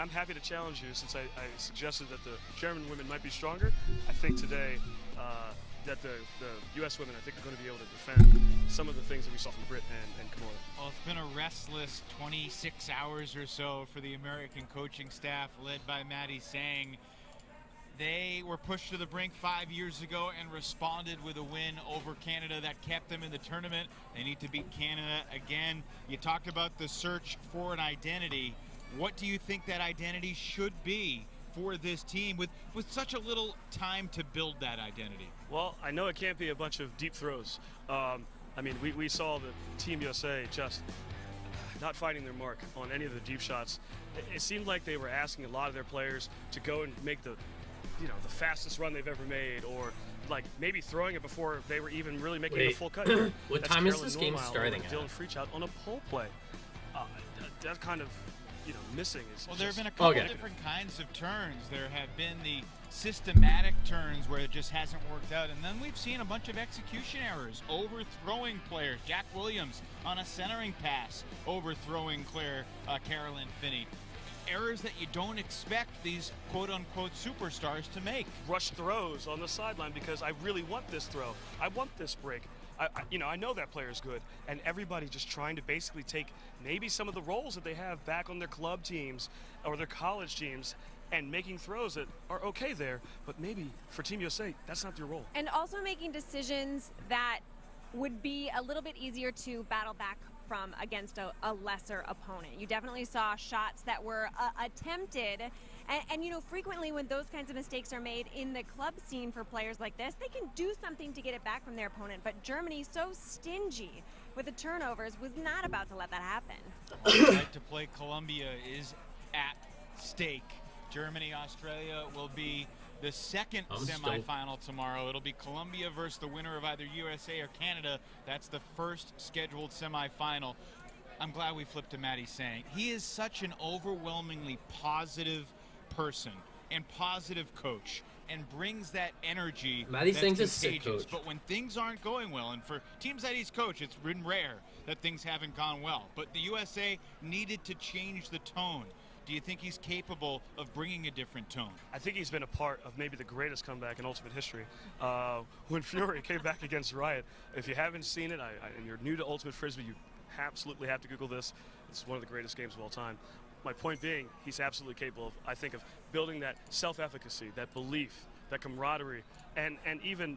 I'm happy to challenge you since I suggested that the German women might be stronger. I think today that the U.S. women, I think, are going to be able to defend some of the things that we saw from Britt and Kimura. Well, it's been a restless 26 hours or so for the American coaching staff led by Maddie Sang. They were pushed to the brink 5 years ago and responded with a win over Canada that kept them in the tournament. They need to beat Canada again. You talked about the search for an identity. What do you think that identity should be for this team with such a little time to build that identity? Well, I know it can't be a bunch of deep throws. I mean, we saw the Team USA just not finding their mark on any of the deep shots. It seemed like they were asking a lot of their players to go and make the fastest run they've ever made, or like maybe throwing it before they were even really making a full cut. What time is this game starting at? Dylan Freach on a pole play. That kind of missing is. Well, there have been a couple different kinds of turns. There have been the systematic turns where it just hasn't worked out, and then we've seen a bunch of execution errors, overthrowing players. Jack Williams on a centering pass, overthrowing Carolyn Finney. Errors that you don't expect these quote-unquote superstars to make. Rush throws on the sideline because I really want this throw. I want this break. I know that player is good, and everybody just trying to basically take maybe some of the roles that they have back on their club teams or their college teams and making throws that are okay there, but maybe for Team USA, that's not their role. And also making decisions that would be a little bit easier to battle back from against a lesser opponent. You definitely saw shots that were attempted, and frequently when those kinds of mistakes are made in the club scene for players like this, they can do something to get it back from their opponent. But Germany, so stingy with the turnovers, was not about to let that happen. The right to play Colombia is at stake. Germany, Australia will be the second semifinal tomorrow. It'll be Colombia versus the winner of either USA or Canada. That's the first scheduled semifinal. I'm glad we flipped to Maddie Sang. He is such an overwhelmingly positive person and positive coach, and brings that energy. Maddie Sang's a sick coach. But when things aren't going well, and for teams that he's coached, it's been rare that things haven't gone well. But the USA needed to change the tone. Do you think he's capable of bringing a different tone? I think he's been a part of maybe the greatest comeback in Ultimate history. When Fury came back against Riot, if you haven't seen it, and you're new to Ultimate Frisbee, you absolutely have to Google this. It's one of the greatest games of all time. My point being, he's absolutely capable, I think, of building that self-efficacy, that belief, that camaraderie, and even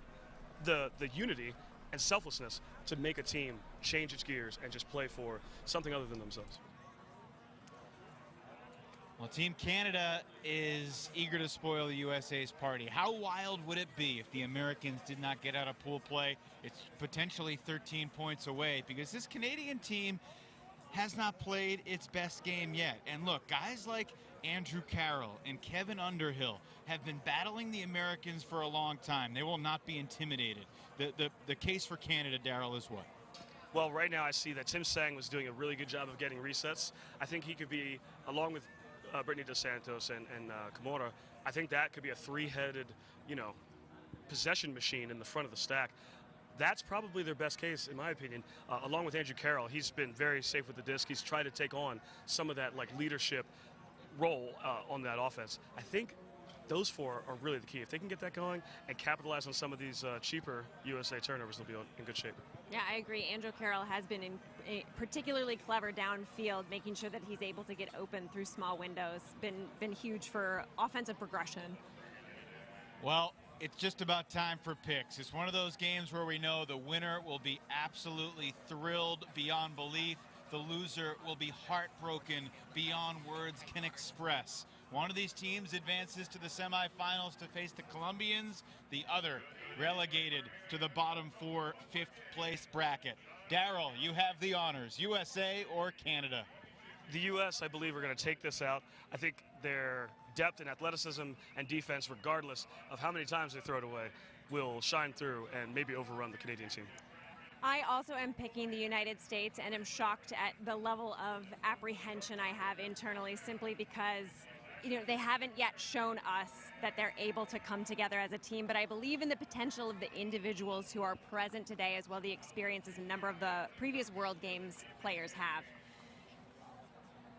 the unity and selflessness to make a team change its gears and just play for something other than themselves. Well, Team Canada is eager to spoil the USA's party. How wild would it be if the Americans did not get out of pool play? It's potentially 13 points away, because this Canadian team has not played its best game yet. And look, guys like Andrew Carroll and Kevin Underhill have been battling the Americans for a long time. They will not be intimidated. The case for Canada, Darryl, is what? Well, right now I see that Tim Sang was doing a really good job of getting resets. I think he could be, along with Brittany Dos Santos and Kimura, I think that could be a three-headed, possession machine in the front of the stack. That's probably their best case, in my opinion. Along with Andrew Carroll, he's been very safe with the disc. He's tried to take on some of that leadership role on that offense. I think those four are really the key. If they can get that going and capitalize on some of these cheaper USA turnovers, they'll be in good shape. Yeah, I agree. Andrew Carroll has been particularly clever downfield, making sure that he's able to get open through small windows. Been huge for offensive progression. Well, it's just about time for picks. It's one of those games where we know the winner will be absolutely thrilled beyond belief. The loser will be heartbroken beyond words can express. One of these teams advances to the semifinals to face the Colombians. The other relegated to the bottom four, fifth place bracket. Darryl, you have the honors. USA or Canada? The U.S., I believe, are going to take this out. I think their depth and athleticism and defense, regardless of how many times they throw it away, will shine through and maybe overrun the Canadian team. I also am picking the United States, and am shocked at the level of apprehension I have internally, simply because they haven't yet shown us that they're able to come together as a team. But I believe in the potential of the individuals who are present today, as well the experiences a number of the previous World Games players have.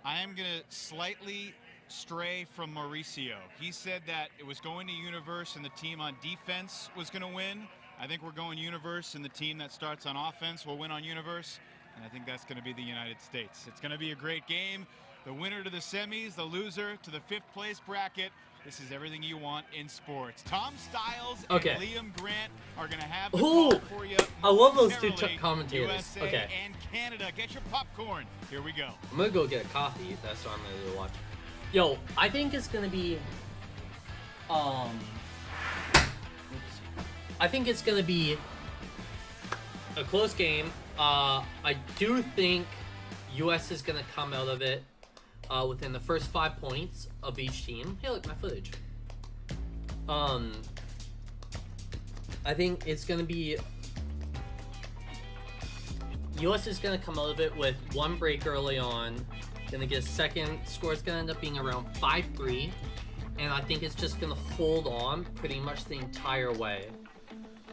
I am going to slightly stray from Mauricio. He said that it was going to Universe and the team on defense was going to win. I think we're going Universe, and the team that starts on offense will win on Universe. And I think that's going to be the United States. It's going to be a great game. The winner to the semis, the loser to the 5th place bracket. This is everything you want in sports. Tom Stiles and Liam Grant are going to have the call for you. I love those two commentators. USA and Canada. Get your popcorn. Here we go. I'm going to go get a coffee. That's what I'm going to watch. Yo, I think it's going to be... I think it's going to be a close game. I do think US is going to come out of it within the first 5 points of each team. Hey, look, my footage. I think it's going to be... US is going to come out of it with 1 break early on. Going to get a second. Score is going to end up being around 5-3. And I think it's just going to hold on pretty much the entire way.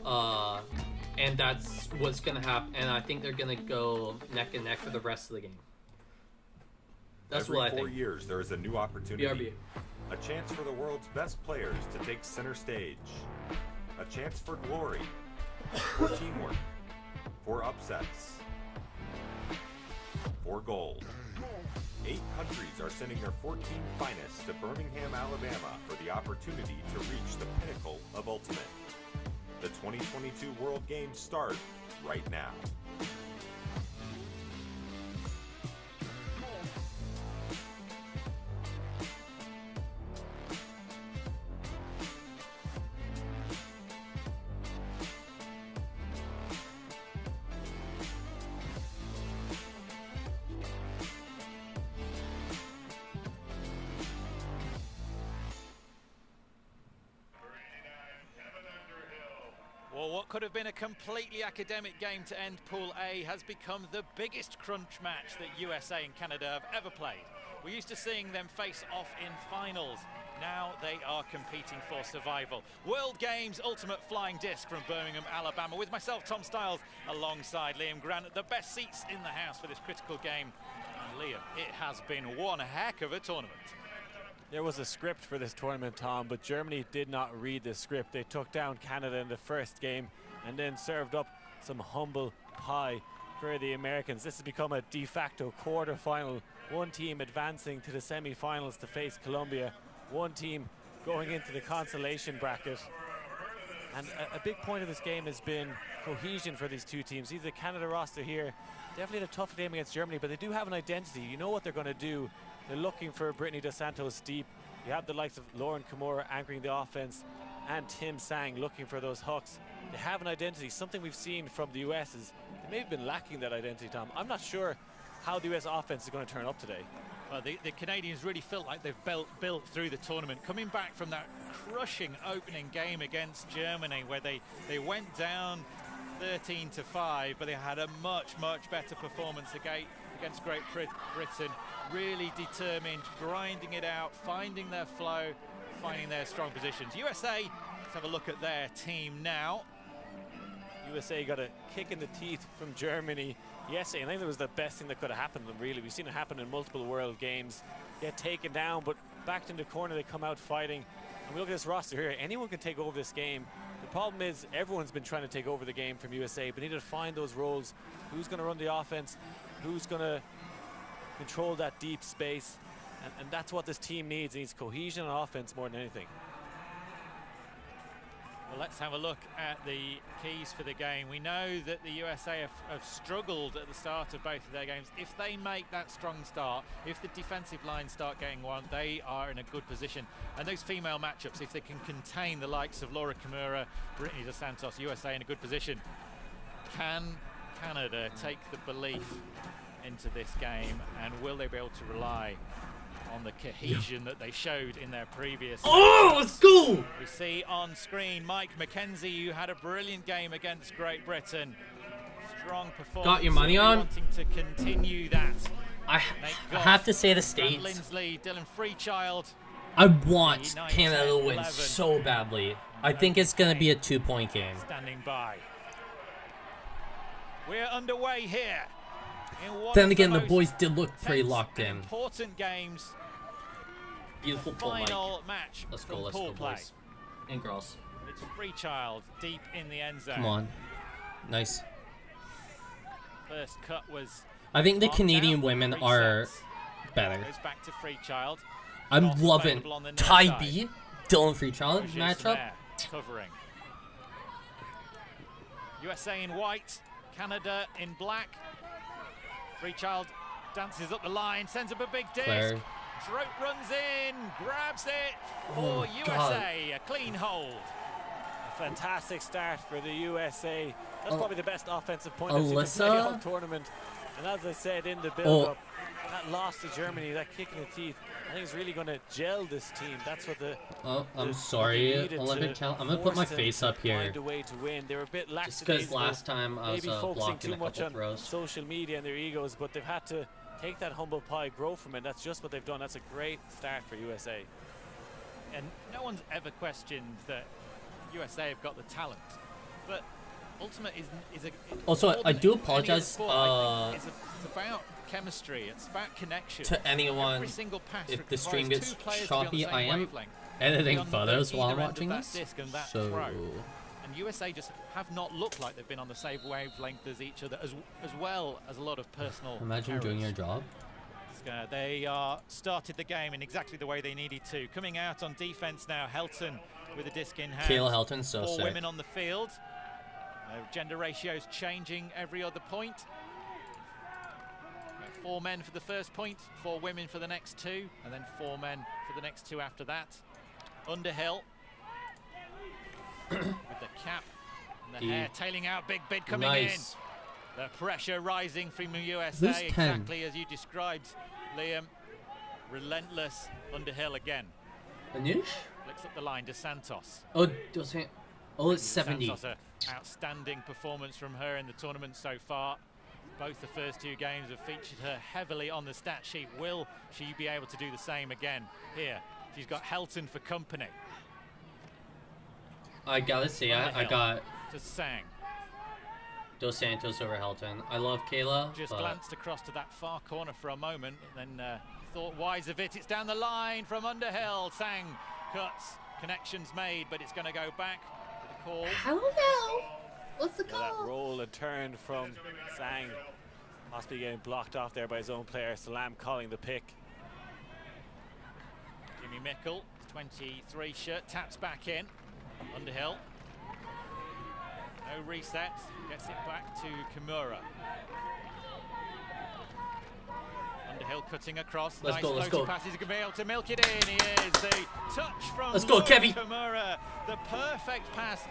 And that's what's going to happen. And I think they're going to go neck and neck for the rest of the game. That's what I think. Every 4 years, there is a new opportunity. BRB. A chance for the world's best players to take center stage. A chance for glory, for teamwork, for upsets, for gold. 8 countries are sending their 14 finest to Birmingham, Alabama for the opportunity to reach the pinnacle of ultimate. The 2022 World Games start right now. Well, what could have been a completely academic game to end Pool A has become the biggest crunch match that USA and Canada have ever played. We're used to seeing them face off in finals. Now they are competing for survival. World Games Ultimate Flying Disc from Birmingham, Alabama, with myself, Tom Stiles, alongside Liam Grant, the best seats in the house for this critical game. And Liam, it has been one heck of a tournament. There was a script for this tournament, Tom, but Germany did not read the script. They took down Canada in the first game and then served up some humble pie for the Americans. This has become a de facto quarter-final. One team advancing to the semi-finals to face Colombia. One team going into the consolation bracket. And a big point of this game has been cohesion for these two teams. Either the Canada roster here, definitely had a tough game against Germany, but they do have an identity. You know what they're going to do. They're looking for Brittany Dos Santos deep. You have the likes of Lauren Kimura anchoring the offense and Tim Sang looking for those hooks. They have an identity. Something we've seen from the US is they may have been lacking that identity, Tom. I'm not sure how the US offense is going to turn up today. Well, the Canadians really felt like they've built through the tournament, coming back from that crushing opening game against Germany where they went down 13-5, but they had a much better performance against Great Britain. Really determined, grinding it out, finding their flow, finding their strong positions. USA, let's have a look at their team now. USA got a kick in the teeth from Germany yesterday. I think it was the best thing that could have happened to them, really. We've seen it happen in multiple World Games. Get taken down, but backed into the corner, they come out fighting. And we look at this roster here. Anyone can take over this game. The problem is everyone's been trying to take over the game from USA, but need to find those roles. Who's going to run the offense? Who's going to control that deep space? And that's what this team needs. It needs cohesion on offense more than anything. Well, let's have a look at the keys for the game. We know that the USA have struggled at the start of both of their games. If they make that strong start, if the defensive line start getting one, they are in a good position. And those female matchups, if they can contain the likes of Laura Kimura, Brittany Dos Santos, USA in a good position. Can Canada take the belief into this game, and will they be able to rely on the cohesion that they showed in their previous let's go! We see on screen Mike McKenzie, who had a brilliant game against Great Britain. Strong performance. Got your money on? Wanting to continue that. I have to say the States. Lindsley, Dylan Freechild. I want Canada to win so badly. I think it's going to be a 2-point game. Standing by. We're underway here. Then again, the boys did look pretty locked in. Important games Beautiful pull, Mike. Final match Let's from go, pool play. boys. And girls. It's Freechild deep in the end zone. Come on. Nice. First cut was... I think the marked Canadian out. women Resets. are better. Goes back to Freechild. I'm Cross loving available on the near Ty side. B, Dylan Freechild Roger's matchup. there, covering. USA in white, Canada in black. Freechild dances up the line, sends up a big disc. Claire. Trout runs in, grabs it Oh, for USA. A clean hold. A fantastic start for the USA. That's Oh. probably the best offensive point I've seen them play Alyssa? all tournament. And as I said in the Oh. build-up, that loss to Germany, that kick in the teeth, I think is really going to gel this team. That's what the Oh, I'm the- sorry, they needed Olympic to challenge. I'm gonna put my force them face to up here. Find a way to win. They were a bit Just because lackadaisical, last time I was maybe focusing blocking too a much couple on throws. social media and their egos, but they've had to take that humble pie, grow from it. That's just what they've done. That's a great start for USA. And no one's ever questioned that USA have got the talent. But Ultimate is a... Also, more I than do any other apologize, sport, I think it's about chemistry. It's about connection. To anyone, Every single pass if the requires stream gets two players to be on the choppy, same I am wavelength. editing Be on photos while I'm either end of watching that this. disc and that So, throw. And USA just have not looked like they've been on the same wavelength as each other, as well as a lot of personal imagine doing your errors. job. They started the game in exactly the way they needed to. Coming out on defense now, Helton with a disc in hand. Kayla Helton's so Four sick. women on the field. Gender ratios changing every other point. 4 men for the first point, 4 women for the next 2, and then 4 men for the next 2 after that. Underhill with the cap and the hair tailing out, big bid coming Nice. in. The pressure rising from the USA, Who's 10? exactly as you described, Liam. Relentless Underhill again. Anish? Flicks up the line to Santos. Oh, it's 70. Santos, a outstanding performance from her in the tournament so far. Both the first 2 games have featured her heavily on the stat sheet. Will she be able to do the same again here? She's got Helton for company. I gotta say, I got To Sang. Dos Santos over Helton. I love Kayla, Just but glanced across to that far corner for a moment, and then thought wise of it. It's down the line from Underhill. Sang cuts, connections made, but it's going to go back to the call. I don't know. What's the Yeah, that call? roll and turn from Sang, possibly getting blocked off there by his own player. Salam calling the pick. Jimmy Mickle, 23 shirt, taps back in. Underhill. No reset, gets it back to Kimura. Underhill cutting across. Let's nice go, let's floaty go. pass. He's going to be able to milk it in. He is. The touch from Let's go, Kevy. Kimura. The perfect pass.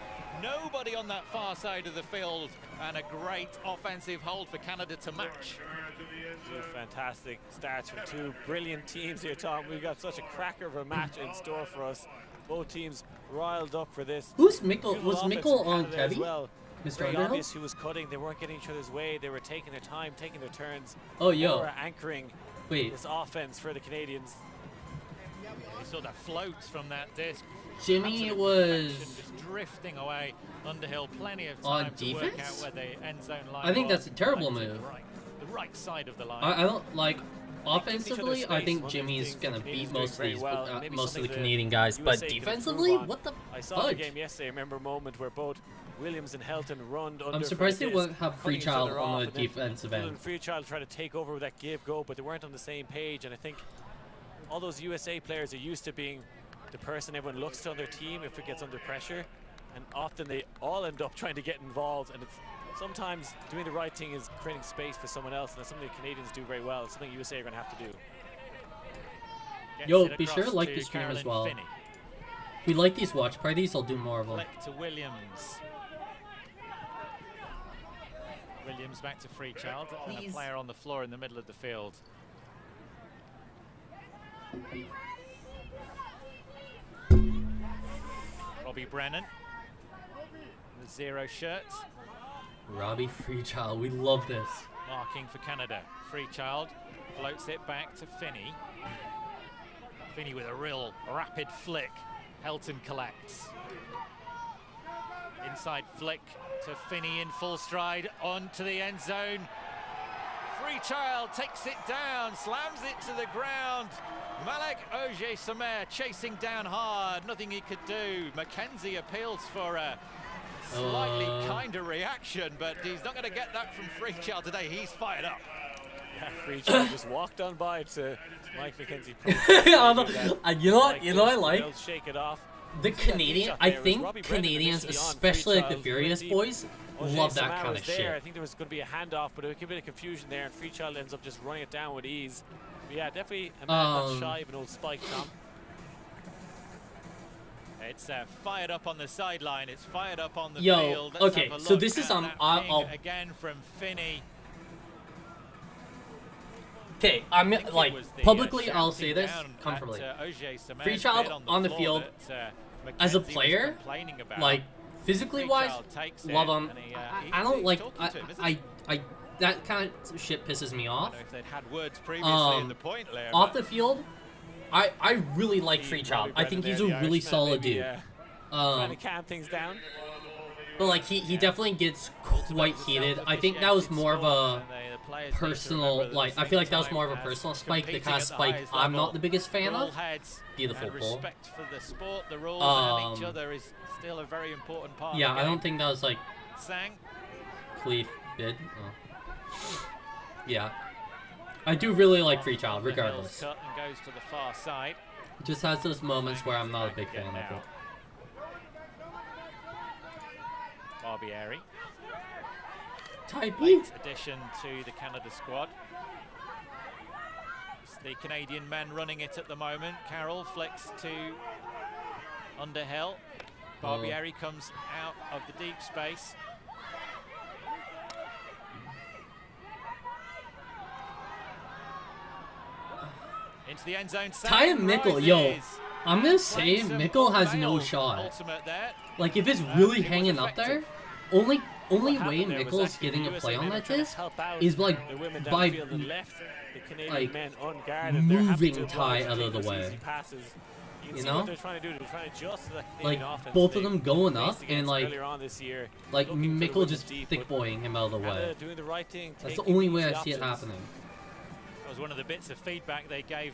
Nobody on that far side of the field. And a great offensive hold for Canada to match. 2 fantastic starts from 2 brilliant teams here, Tom. We've got such a cracker of a match in store for us. Both teams riled up for this. Who's Mickle? Beautiful Was offense Mickle from on Canada as Kevy? well. Mr. Very Underhill? obvious who was cutting. They weren't getting each other's way. They were taking their time, taking their turns. Oh, They yo. were anchoring Wait. this offense for the Canadians. He sort of floats from that disc. Jimmy Absolute was perfection, just drifting away. Underhill, plenty of on time to work out defense? where the end zone line I think was. that's a terrible Right to move. The right side of the line. I don't like each other's offensively. I space. think One of the Jimmy's things the gonna Canadians beat doing most of very these, well, and maybe most of the something the Canadian guys. But USA can improve defensively, on. what the I saw the fudge? game yesterday. I remember a moment where both Williams and Helton runned under. I'm for surprised a they disc, wouldn't have cutting each Freechild other on off, the and then defensive Dylan end. Freechild tried to take over with that give go, but they weren't on the same page. And I think all those USA players are used to being the person everyone looks to on their team if it gets under pressure, and often they all end up trying to get involved. And it's sometimes doing the right thing is creating space for someone else, and that's something the Canadians do very well. It's something USA are going to have to do. Gets Yo, it be sure to across like the stream as Carolyn well. Finney. We like these watch parties. I'll do more of them. Flick to Williams. Williams back to Freechild, and a Please. player on the floor in the middle of the field. Robbie Brennan, the 0 shirt, Robbie Freechild, we love this. marking for Canada. Freechild floats it back to Finney. Finney with a real rapid flick. Helton collects. Inside flick to Finney in full stride onto the end zone. Freechild takes it down, slams it to the ground. Malek Oje-Samer chasing down hard, nothing he could do. Mackenzie appeals for a slightly kinder reaction, but he's not going to get that from Freechild today. He's fired up. Yeah, Freechild just walked on by to Mike McKenzie. You know what I like? They'll shake it off. The Canadian, I think Canadians, especially like the Furious boys, love that kind of shit. I think there was going to be a handoff, but a bit of confusion there, and Freechild ends up just running it down with ease. But yeah, definitely a man not shy of an old spike, Tom. It's fired up on the sideline. It's fired up on the Yo, field. Let's okay, have a so look this is at on. that ping again from Finney. Okay, I'm like publicly. I'll say this comfortably. Freechild on the field as a player, like physically wise, love him. I don't like. I that kind of shit pisses me off. If they'd had words previously in the point there, off the field, I really like Freechild. I think he's a really solid dude. Trying to calm things down. But like he definitely gets quite heated. I think that was more of a personal, like I feel like that was more of a personal spike. The kind of spike I'm not the biggest fan of. Beautiful pull. Respect for the sport, the rules, and each other is still a very important part. Yeah, I don't think that was like Sang. Cleef bid. Oh. Yeah, I do really like Freechild, regardless. Cut and goes to the far side. It just has those moments where I'm not a big fan of it. Barbieri. Type Late addition to the Canada squad. It's the Canadian men running it at the moment. Carroll flicks to Underhill. Barbieri comes out of the deep space. Into the end zone. Ty and Mickle, yo, I'm gonna say Mickle has no shot. Like if it's really hanging up there, only way Mickle's getting a play on that disc is like by like moving Ty out of the way. You know, like both of them going up and like Mickle just thick boying him out of the way. That's the only way I see it happening. Was one of the bits of feedback they gave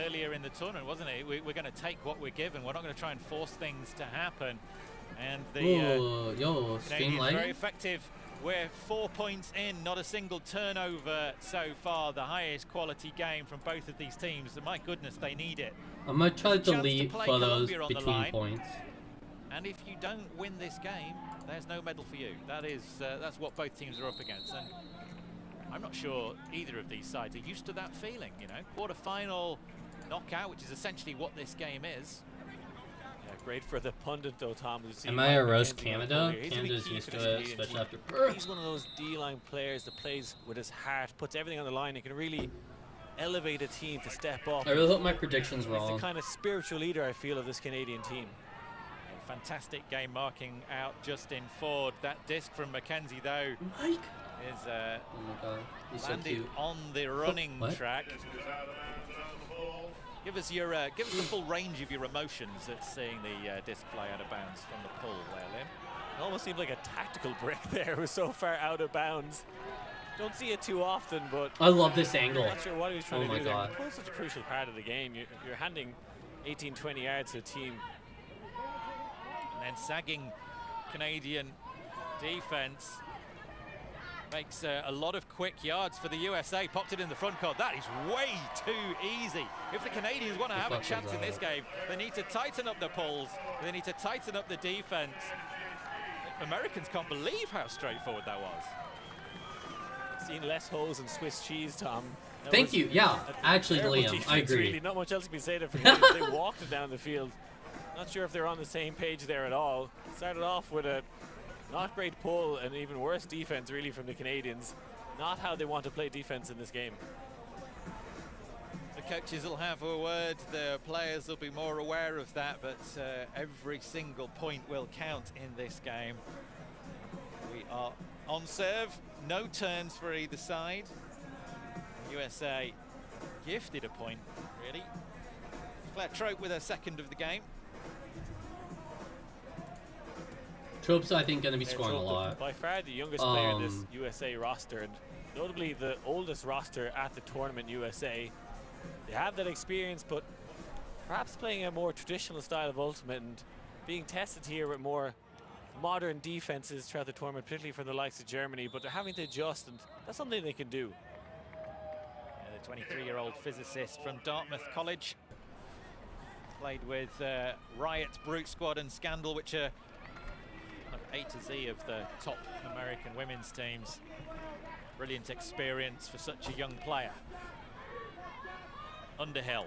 earlier in the tournament, wasn't it? We're going to take what we're given. We're not going to try and force things to happen. And the Canadians very effective. We're 4 points in, not a single turnover so far. The highest quality game from both of these teams. So my goodness, they need it. I'm gonna try to delete photos between points. And if you don't win this game, there's no medal for you. That's what both teams are up against. And I'm not sure either of these sides are used to that feeling, you know. Quarter-final knockout, which is essentially what this game is. Yeah, great for the pundit, though, Tom. Am I a roast Canada? Canada's used to it, especially after birth. He's one of those D-line players that plays with his heart, puts everything on the line. He can really elevate a team to step up. I really hope my prediction's wrong. He's the kind of spiritual leader, I feel, of this Canadian team. A fantastic game marking out Justin Ford. That disc from Mackenzie, though, Mike is oh my God. He's so landed cute. on the running track. Give us the full range of your emotions at seeing the disc fly out of bounds from the pull there, Lynn. It almost seemed like a tactical break there. It was so far out of bounds. Don't see it too often, but I love this angle. I'm not sure what he was trying to do God. there. It's such a crucial part of the game. You're handing 18-20 yards to a team. And then sagging Canadian defense makes a lot of quick yards for the USA. Popped it in the front court. That is way too easy. If the Canadians want to have a chance in this game, they need to tighten up the pulls. They need to tighten up the defense. Americans can't believe how straightforward that was. I've seen less holes in Swiss cheese, Tom. Thank you. Yeah, actually, Liam, I agree. Really, not much else can be said. They walked it down the field. Not sure if they're on the same page there at all. Started off with a not great pull and even worse defense, really, from the Canadians. Not how they want to play defense in this game. The coaches will have a word. The players will be more aware of that, but every single point will count in this game. We are on serve. No turns for either side. USA gifted a point, really. Claire Trope with her second of the game. Trope's, I think, going to be scoring a lot. By far the youngest player in this USA roster. And notably the oldest roster at the tournament, USA. They have that experience, but perhaps playing a more traditional style of Ultimate and being tested here with more modern defenses throughout the tournament, particularly from the likes of Germany, but they're having to adjust, and that's something they can do. The 23-year-old physicist from Dartmouth College. Played with Riot, Brute Squad and Scandal, which are kind of A to Z of the top American women's teams. Brilliant experience for such a young player. Underhill.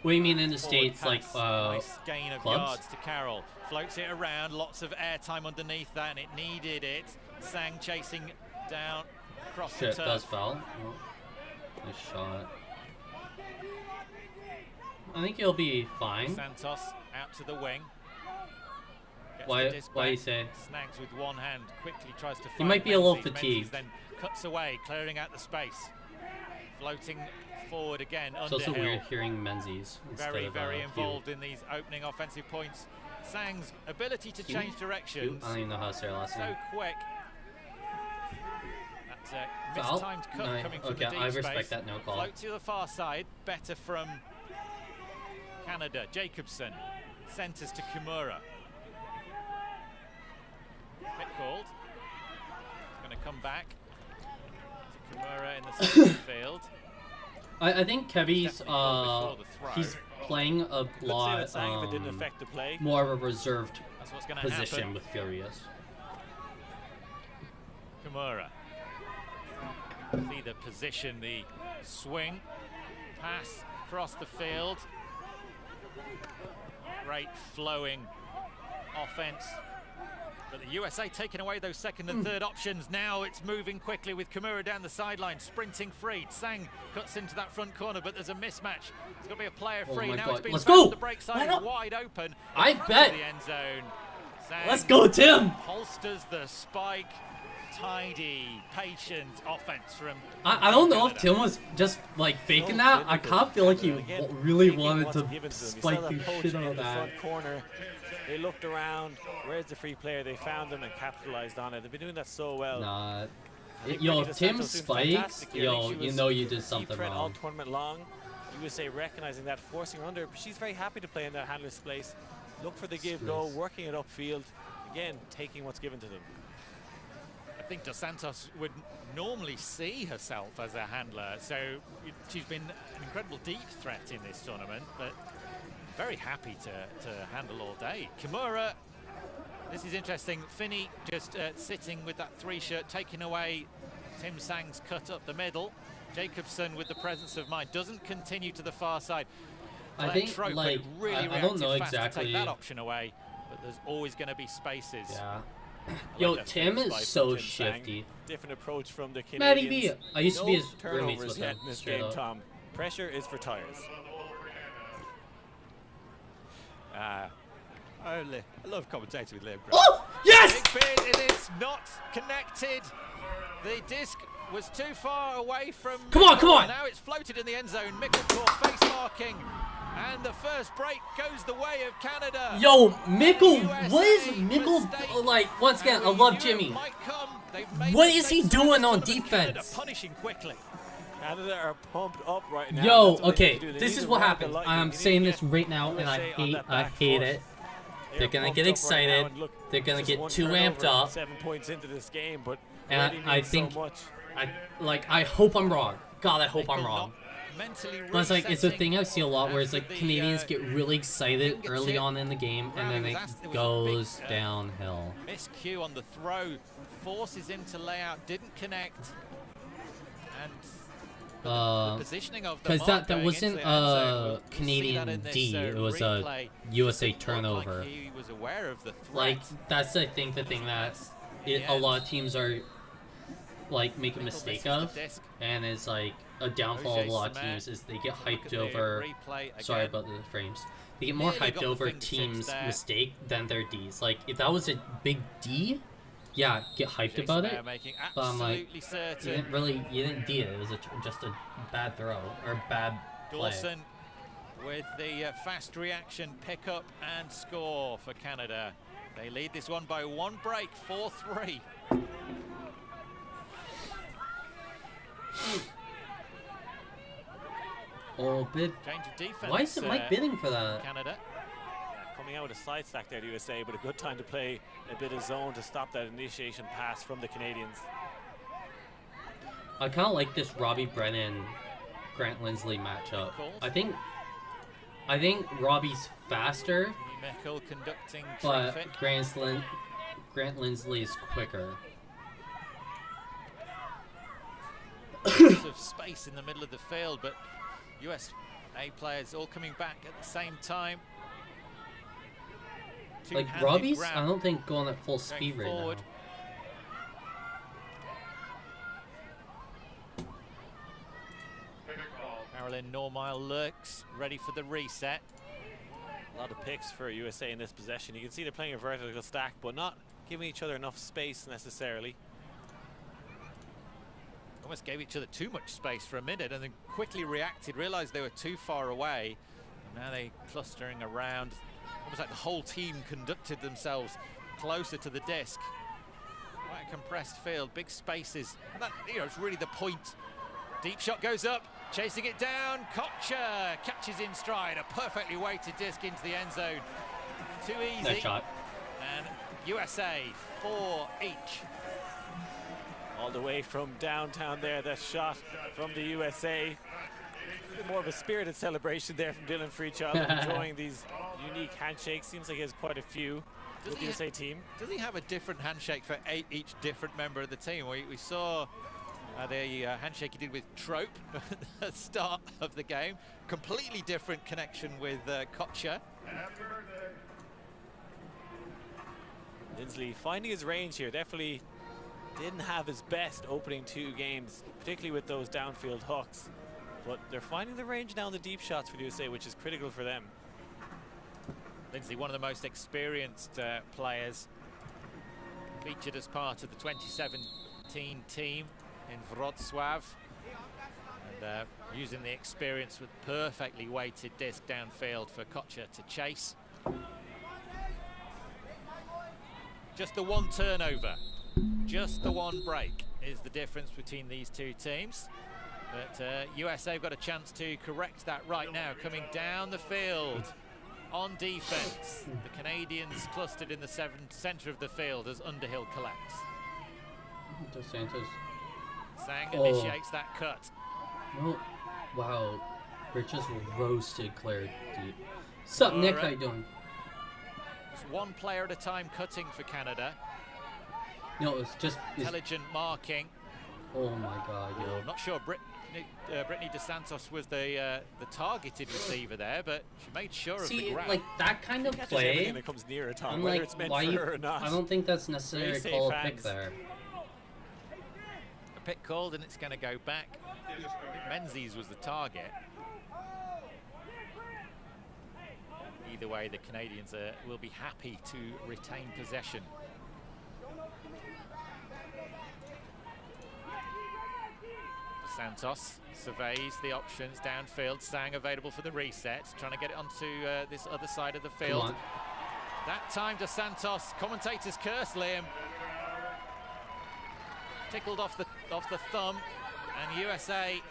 What do you mean in the States, like nice gain of clubs? yards to Carroll. Floats it around, lots of airtime underneath that, and it needed it. Sang chasing down across the Shit, turf. does foul. Oh, nice shot. I think he'll be fine. Santos out to the wing. Gets Why? the disc Why back, you say? snags with one hand, quickly tries to find He might be a little Menzies. fatigued. Menzies then cuts away, clearing out the space. Floating forward again, It's also Underhill. weird hearing Menzies instead Very, of very Hugh. involved in these opening offensive points. Sang's ability to change Hugh? directions I don't even know how to say her last so name. quick. That Foul? mistimed cut No, coming from okay, the deep I respect space. that no call. Float to the far side, better from Canada. Jacobson centers to Kimura. Bit called. He's going to come back to Kimura in the center of the field. I think Kevy's Definitely before the throw. he's playing a Could say lot that Sang, if it didn't affect the play. more of a reserved That's what's going to position happen. with Furious. Kimura. See the position, the swing, pass across the field. Great flowing offense. But the USA taking away those second and third options. Now it's moving quickly with Kimura down the sideline, sprinting free. Sang cuts into that front corner, but there's a mismatch. It's got to be a player Oh free. my Now God. it's being Let's found go. on the break side, Why not? wide open. I in front bet. of the end zone. Sang Let's go, Tim! holsters the spike. Tidy, patient offense from. I don't know if Canada. Tim was just like faking So that. I difficult. kind of feel like he Again, really taking wanted what's to given them. You saw spike that the poach shit out in of the that. front corner. They looked around. Where's the free player? They found them and capitalized on it. They've been doing that so well. Nah. I think Yo, Brittany if Tim DeSanto's doing spikes, fantastic here. I think yo, she you was know you did key something threat all wrong. tournament long. USA recognizing that, forcing her under, but she's very happy to play in that handler's place. Look for the give, go, Nice. working it upfield. Again, taking what's given to them. I think Dos Santos would normally see herself as a handler, so she's been an incredible deep threat in this tournament, but very happy to handle all day. Kimura, this is interesting. Finney just sitting with that three shirt, taking away Tim Sang's cut up the middle. Jacobson, with the presence of mind, doesn't continue to the far side. I Claire think, Trope like, really I don't reacted know fast to exactly. take that option away, but there's always going to be spaces. Yeah. I Yo, like that Tim fake is spike so from Tim Sang. shifty. Different approach from the Matty Canadians. B. I used to be his roommates turnovers with yet him. in this Straight game, up. Tom. Pressure is for tires. I love commentating with Liam. Oh yes! Big bit, it is not connected. The disc was too far away from. Come on, come on! Now it's floated in the end zone. Mickelthorpe face marking, and the first break goes the way of Canada. Yo, Mickle, USA what is Mickle mistake. like? Once again, I And love Europe Jimmy. might come. They've made What is he mistakes doing in this on tournament. Canada defense? punishing quickly. Canada are pumped up right now. Yo, That's what they okay, need to do. They this need is to what ride the happens. lightning. I'm They need saying to this get right now, and USA on that I back hate foot. it. They They're are gonna pumped get up right excited. now, and look, They're gonna just get one too turnover amped up. 7 points into this game, but And already I means think- so much. I hope I'm wrong. God, I hope I'm Mickle wrong. not mentally But it's like it's a resetting thing I see a lot where it's like after the, Canadians get really excited fingertip early on in the game, and then grab. it It was a big, goes downhill. miscue on the throw, forces him to lay out, didn't connect, and the positioning of the Because mark that going wasn't into the end zone, a we'll see that Canadian in this, D, it was a replay. USA Didn't look like turnover. he was aware of the threat. Like that's I think the thing that a lot of teams are like make a Mickle mistake misses the of, disc. and it's like a downfall of a lot of teams is they get Look at hyped the over. replay Sorry again. about the frames. They get more Nearly hyped got the over fingertips teams' there. mistake than their Ds. Like if that was a big D, yeah, get hyped Jason about Mayer it. making But I'm like, absolutely you certain. didn't D it. It was just a bad throw or bad play. Dawson with the fast reaction pickup and score for Canada. They lead this one by 1 break, 4-3. Oh, bid. Change of defense. Why is it Mike bidding for that? Canada. Coming out with a side stack there, the USA, but a good time to play a bit of zone to stop that initiation pass from the Canadians. I kind of like this Robbie Brennan, Grant Lindsley matchup. I think Robbie's faster, Michael conducting but traffic. Grant Lindsley is quicker. Lots of space in the middle of the field, but USA players all coming back at the same time. Like Robbie's, I don't think going at full speed right now. Carolyn Normile lurks, ready for the reset. A lot of picks for USA in this possession. You can see they're playing a vertical stack, but not giving each other enough space necessarily. Almost gave each other too much space for a minute and then quickly reacted, realized they were too far away. And now they're clustering around. Almost like the whole team conducted themselves closer to the disc. Quite a compressed field, big spaces. And that, you know, it's really the point. Deep shot goes up, chasing it down. Kocher catches in stride, a perfectly weighted disc into the end zone. Too easy. Nice shot. And USA 4 each. All the way from downtown there, that shot from the USA. A bit more of a spirited celebration there from Dylan Freechild, enjoying these unique handshakes. Seems like he has quite a few with the USA team. Does he have a different handshake for each different member of the team? We saw the handshake he did with Trope at the start of the game. Completely different connection with Kocher. Lindsley finding his range here. Definitely didn't have his best opening 2 games, particularly with those downfield hooks. But they're finding the range now in the deep shots for the USA, which is critical for them. Lindsley, one of the most experienced players, featured as part of the 2017 team in Wrocław. And using the experience with perfectly weighted disc downfield for Kocher to chase. Just the 1 turnover, just the 1 break is the difference between these 2 teams. But USA have got a chance to correct that right now, coming down the field on defense. The Canadians clustered in the center of the field as Underhill collects. Dos Santos. Sang initiates that cut. Oh, wow. We're just roasted Claire deep. Sup, Nick? How you doing? It's 1 player at a time cutting for Canada. No, it's just Intelligent marking. Oh my God, yo. I'm not sure Brittany DeSantos was the targeted receiver there, but she made sure of the ground. Like that kind of play, that comes near a Tom, I'm whether like, it's meant why for you, her or not. I don't think that's necessary to call a pick there. A pick called and it's going to go back. I think Menzies was the target. Either way, the Canadians will be happy to retain possession. Santos surveys the options downfield. Sang available for the reset, trying to get it onto this other side of the field. That time to Santos. Commentators curse Liam. Tickled off the thumb, and USA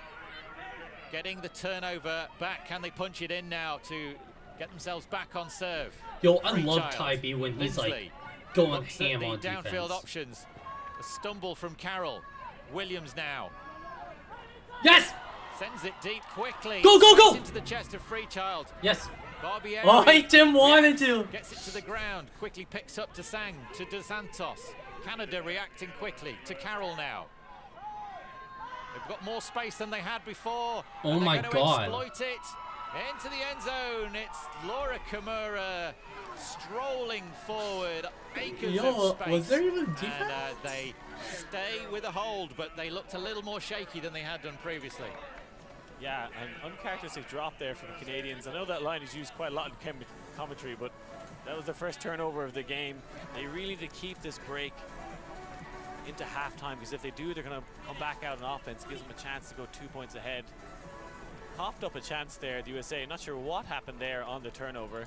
getting the turnover back. Can they punch it in now to get themselves back on serve? Yo, I love Tybee when he's like going ham on downfield defense. Options. A stumble from Carroll. Williams now. Yes! Sends it deep quickly. Go, go, go! Into the chest of Freechild. Yes. Barbieri. Oh, I didn't want to. Gets it to the ground. Quickly picks up to Sang, to Dos Santos. Canada reacting quickly to Carroll now. They've got more space than they had before. Oh my God. Exploit it into the end zone. It's Laura Kimura strolling forward. Acres of space. Was there even defense? And they stay with a hold, but they looked a little more shaky than they had done previously. Yeah, an uncharacteristic drop there from the Canadians. I know that line is used quite a lot in commentary, but that was the first turnover of the game. They really need to keep this break into halftime, because if they do, they're going to come back out on offense. Gives them a chance to go 2 points ahead. Coughed up a chance there, the USA. Not sure what happened there on the turnover.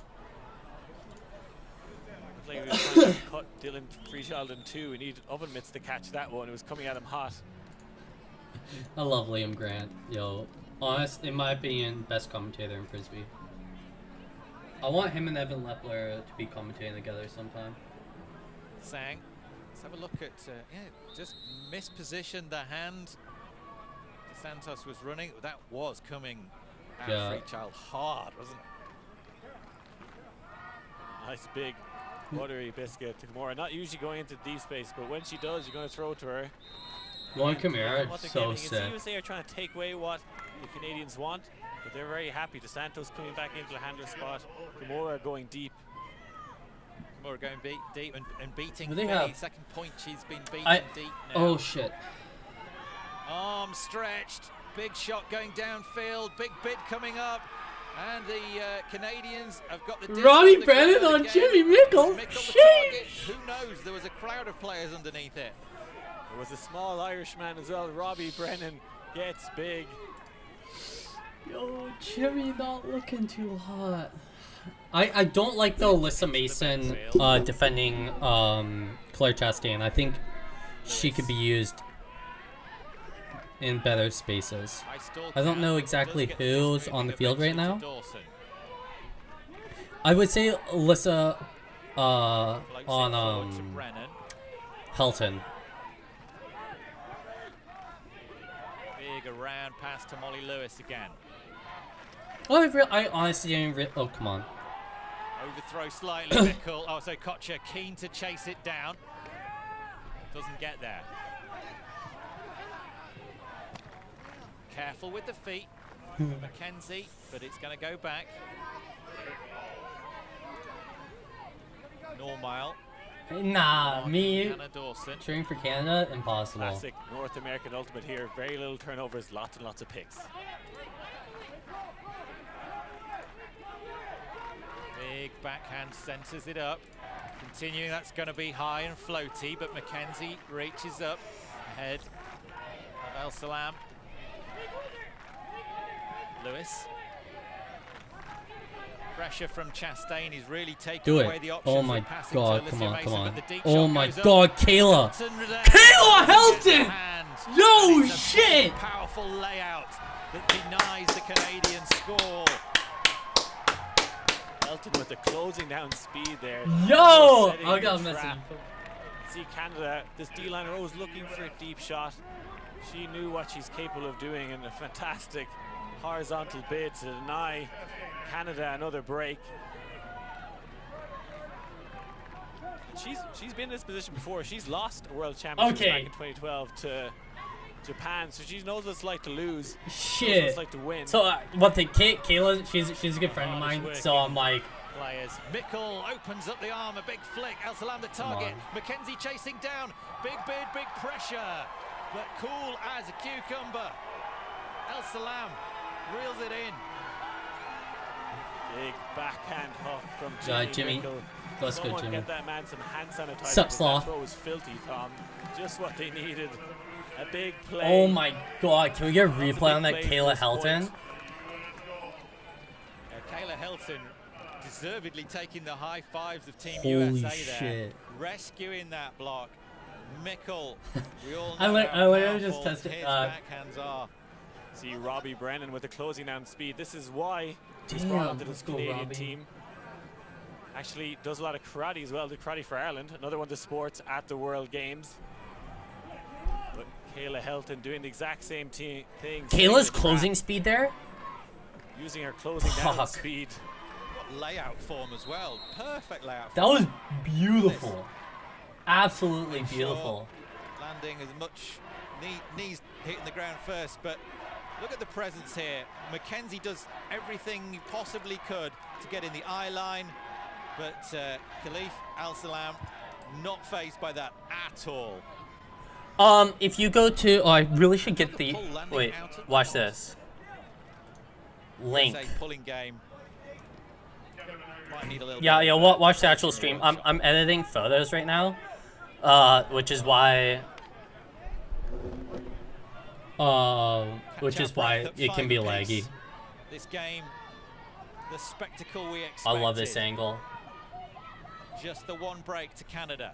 Looked like he was trying to cut Dylan Freeschild in two, and needed oven mitts to catch that one. It was coming at him hot. I love Liam Grant. Yo, honest, in my opinion, best commentator in Frisbee. I want him and Evan Lepler to be commentating together sometime. Sang. Let's have a look at, yeah, just mispositioned the hand. Santos was running. That was coming at Freechild hard, wasn't it? Nice big buttery biscuit to Kimura. Not usually going into deep space, but when she does, you're going to throw it to her. Lauren Kimura, so You sick. can see USA are trying to take away what the Canadians want, but they're very happy. DeSantos coming back into the handler spot. Kimura going deep. Kimura going deep and beating Do they Philly. have- Second point she's been beaten deep now. Oh shit. Arm stretched. Big shot going downfield. Big bid coming up. And the Canadians have got the Ronnie distance to Brennan go on again. Jimmy Mickle. Mickle the target. Sheesh. Who knows? There was a crowd of players underneath it. There was a small Irishman as well. Robbie Brennan gets big. Yo, Jimmy not looking too hot. I don't like the Alyssa Mason defending Claire Chastain. I think she could be used in better spaces. I don't know exactly who's on the field right now. I would say Alyssa on Helton. Big around pass to Molly Lewis again. Oh, I honestly didn't. Oh, come on. Overthrow slightly, Mickle. Oh, so Kocher keen to chase it down. Doesn't get there. Careful with the feet, Mackenzie, but it's going to go back. Normile. Nah, me Hannah Dawson. cheering for Canada, impossible. Classic North American ultimate here. Very little turnovers, lots and lots of picks. Big backhand centers it up. Continuing, that's going to be high and floaty, but Mackenzie reaches up ahead of El Salam. Lewis. Pressure from Chastain is really taking Do away it. the options. Oh my of passing god, to come Alyssa on, Mason, come but on. the deep Oh shot my goes up. god, Kayla! Helton there. Kayla Helton! Hand. Yo, It's a shit! Powerful layout that denies the Canadian score. Elton with the closing down speed there. Yo! Setting I got a the message. trap. See Canada, this D-liner always looking for a deep shot. She knew what she's capable of doing, and a fantastic horizontal bid to deny Canada another break. She's been in this position before. She's lost a world championship back in 2012 to Japan, so she knows what it's like to lose. She knows what Shit. it's like to win. So, one thing, Kayla, she's a good friend of mine, so I'm like, Players. Mickle opens up the arm, a big flick. El Salam the target. Mackenzie chasing down. Big bid, big pressure. But cool as a cucumber. El Salam reels it in. Big backhand hook from Jimmy. Mickle. That's good, Someone Jimmy. get that man some hand sanitizer. Sup, because Sloth? That throw was filthy, Tom. Just what they needed. A big play. oh my god, can we get a That's a replay on big that play Kayla for this Helton? point. Kayla Helton deservedly taking the high fives of Team Holy USA there. shit. Rescuing that block. Mickle, we all I know li- how I literally just powerful tested, his backhands are. See Robbie Brennan with the closing down speed. This is why he's Damn, brought onto let's this go, Canadian Robbie. team. Actually does a lot of karate as well. Did karate for Ireland. Another one to sports at the World Games. But Kayla Helton doing the exact same thing. Kayla's closing speed there? Using her closing down Fuck. speed. What layout form as well. Perfect layout That form. was beautiful. Absolutely beautiful. Landing as much knees hitting the ground first, but look at the presence here. Mackenzie does everything he possibly could to get in the eye line, but Khalif Al Salam not phased by that at all. If you go to, I really should get the, wait, watch this. Link. It's a pulling game. Might need a little Yeah, bit yeah. of Watch the actual stream. I'm editing photos right now, which is why. Which is why it can be laggy. This game, the spectacle we I expected. love this angle. Just the one break to Canada.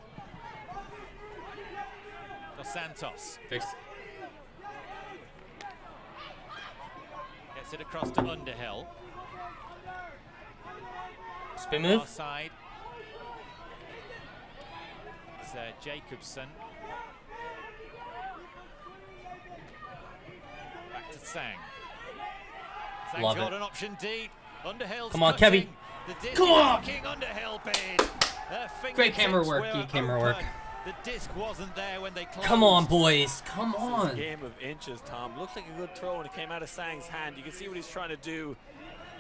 Dos Santos. Fix. Gets it across to Underhill. Spin move. Far side. It's Jacobson. Back to Sang. Sang's Love got it. an option deep. Underhill's Come on, cutting. Kevy. The disc Come on! knocking Underhill bid. Great camera Fingertips work, were good camera work. open. The disc wasn't there when they closed. Come on, boys. Come This is a on. game of inches, Tom. Looked like a good throw when it came out of Sang's hand. You can see what he's trying to do.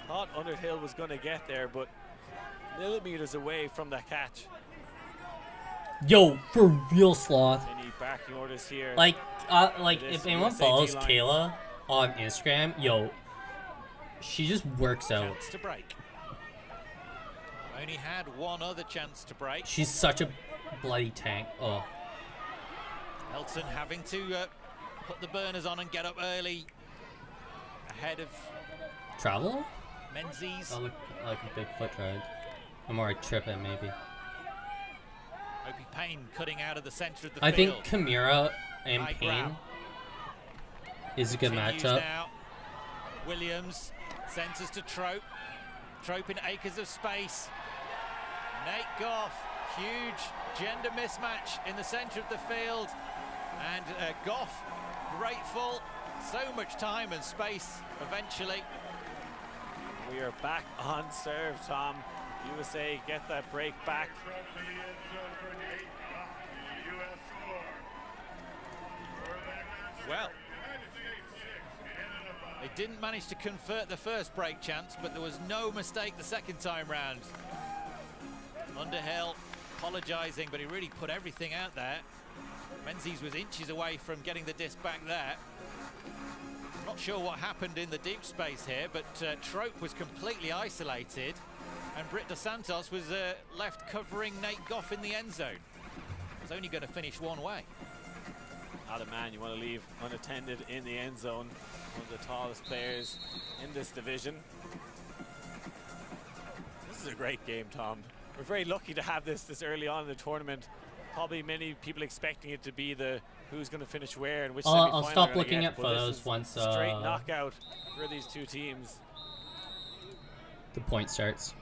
Thought Underhill was going to get there, but millimeters away from that catch. Yo, for real, Sloth. Any barking orders here? Like This if anyone USA follows D-line. Kayla on Instagram, yo, she just works out. Chance to break. Only had one other chance to break. She's such a bloody tank. Oh, Elton having to put the burners on and get up early ahead of travel? Menzies. That look like a big foot drag. I'm alright tripping, maybe. Opie Payne cutting out of the center of the I think field. Chimera and High Payne grab. is a good Continues matchup. now. Williams centers to Trope. Trope in acres of space. Nate Goff, huge gender mismatch in the center of the field. And Goff, grateful. So much time and space eventually. We are back on serve, Tom. USA get that break back. Well, they didn't manage to convert the first break chance, but there was no mistake the second time round. Underhill apologising, but he really put everything out there. Menzies was inches away from getting the disc back there. Not sure what happened in the deep space here, but Trope was completely isolated, and Britt Dos Santos was left covering Nate Goff in the end zone. It was only going to finish one way. Not a man you want to leave unattended in the end zone. One of the tallest players in this division. This is a great game, Tom. We're very lucky to have this early on in the tournament. Probably many people expecting it to be the who's going to finish where and which semi-final I'll they're stop gonna looking get, at but this photos is once straight knockout for these two teams. the point starts.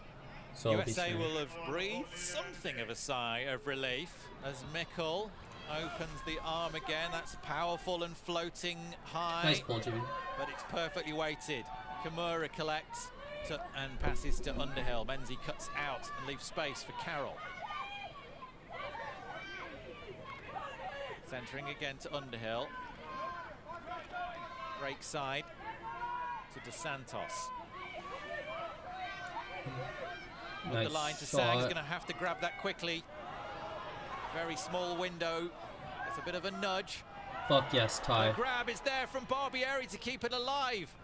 So I'll be USA sure. will have breathed something of a sigh of relief as Mickle opens the arm again. That's powerful and floating high, Nice ball, Jimmy. but it's perfectly weighted. Kimura collects and passes to Underhill. Menzie cuts out and leaves space for Carroll. Centering again to Underhill. Break side to Dos Santos. Up Nice the line to Sang. He's shot. going to have to grab that quickly. Very small window. It's a bit of a nudge. Fuck yes, The tie. grab is there from Barbieri to keep it alive.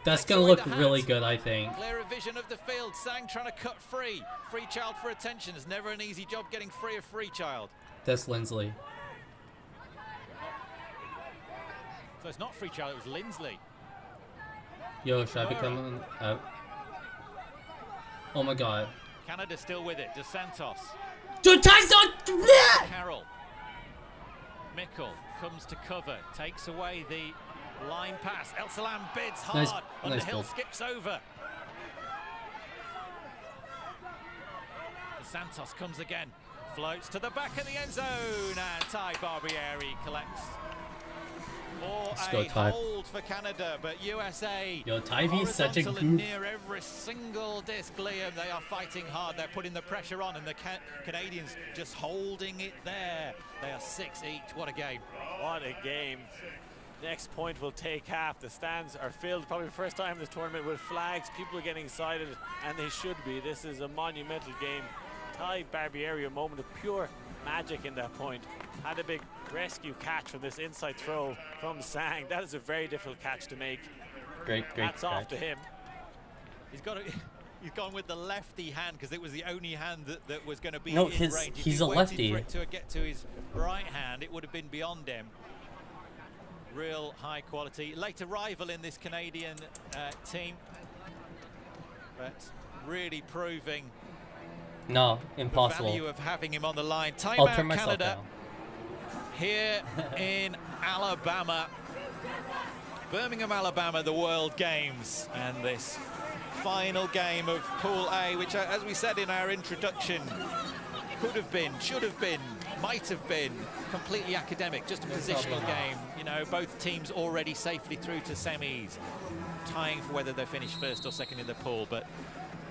That's Takes gonna away look the hat. really good, I think. Clearer vision of the field. Sang trying to cut free. Free child for attention. It's never an easy job getting free of free child. That's Lindsley. So it's not free child, it was Lindsley. Yo, should I be coming out? Oh my god. Canada still with it. Dos Santos. Dude, ties not. Carroll. Mickle comes to cover. Takes away the line pass. El Salam bids hard. Nice Underhill build. skips over. Dos Santos comes again. Floats to the back of the end zone. And Ty Barbieri collects for Let's a go, Ty. hold for Canada, but USA Yo, Ty V's such a horizontal and goof. near every single disc, Liam. They are fighting hard. They're putting the pressure on, and the Canadians just holding it there. They are 6 each. What a game. What a game. Next point will take half. The stands are filled. Probably the first time in this tournament with flags. People are getting excited, and they should be. This is a monumental game. Ty Barbieri, a moment of pure magic in that point. Had a big rescue catch from this inside throw from Sang. That is a very difficult catch to make. Great Hats off catch. to him. He's gone with the lefty hand because it was the only hand that was going to be No, in his- range. If he's he a waited lefty. for it to get to his right hand, it would have been beyond him. Real high quality. Late arrival in this Canadian team, but really proving No, The impossible. value of having him on the line. I'll turn Timeout myself Canada down. here in Alabama. Birmingham, Alabama, the World Games. And this final game of Pool A, which, as we said in our introduction, could have been, should have been, might have been completely academic, just a positional game. You know, both teams already safely through to semis, tying for whether they finish first or second in the pool. But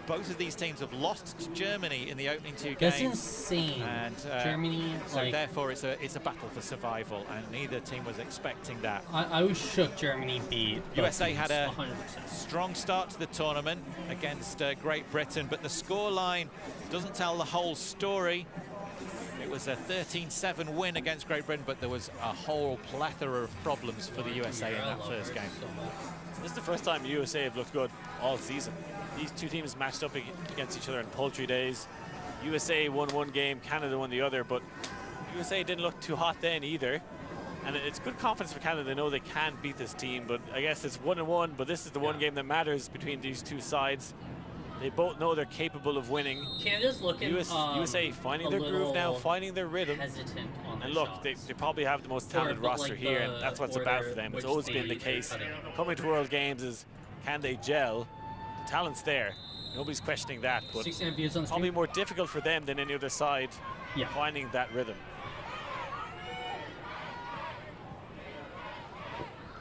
both of these teams have lost to Germany in the opening two games. That's insane. And Germany, so like, therefore it's a battle for survival, and neither team was expecting that. I was shook Germany beat both USA teams, had a 100%. strong start to the tournament against Great Britain, but the scoreline doesn't tell the whole story. It was a 13-7 win against Great Britain, but there was a whole plethora of problems for the USA in that first game. This is the first time USA have looked good all season. These two teams matched up against each other in poultry days. USA won one game, Canada won the other, but USA didn't look too hot then either. And it's good confidence for Canada. They know they can beat this team, but I guess it's 1-1, but this is the one game that matters between these two sides. They both know they're capable of winning. Canada's looking USA finding their groove now, finding their rhythm. Hesitant on And look, they probably have the most talented roster here, and that's what's about for them. It's always been the case. Coming to World Games is, can they gel? The talent's there. Nobody's questioning that, but probably more difficult for them than any other side finding that rhythm.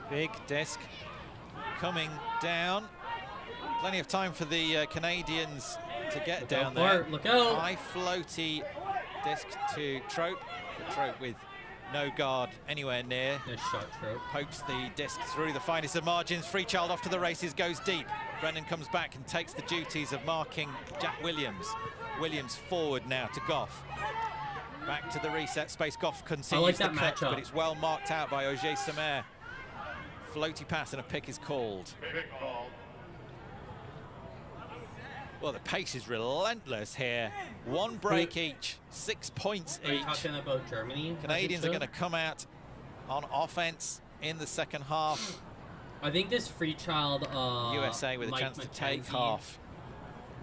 Big disc coming down. Plenty of time for the Canadians to get down there. Look out. High floaty disc to Trope. Trope with no guard anywhere near. Nice shot, Trope. Pokes the disc through the finest of margins. Freechild off to the races, goes deep. Brennan comes back and takes the duties of marking Jack Williams. Williams forward now to Goff. Back to the reset space. Goff continues to cut, but it's well marked out by Auger Samer. Floaty pass and a pick is called. Well, the pace is relentless here. One break each, 6 points each. Are you talking about Germany? Canadians are going to come out on offense in the second half. I think this Freechild, USA with a chance to take half.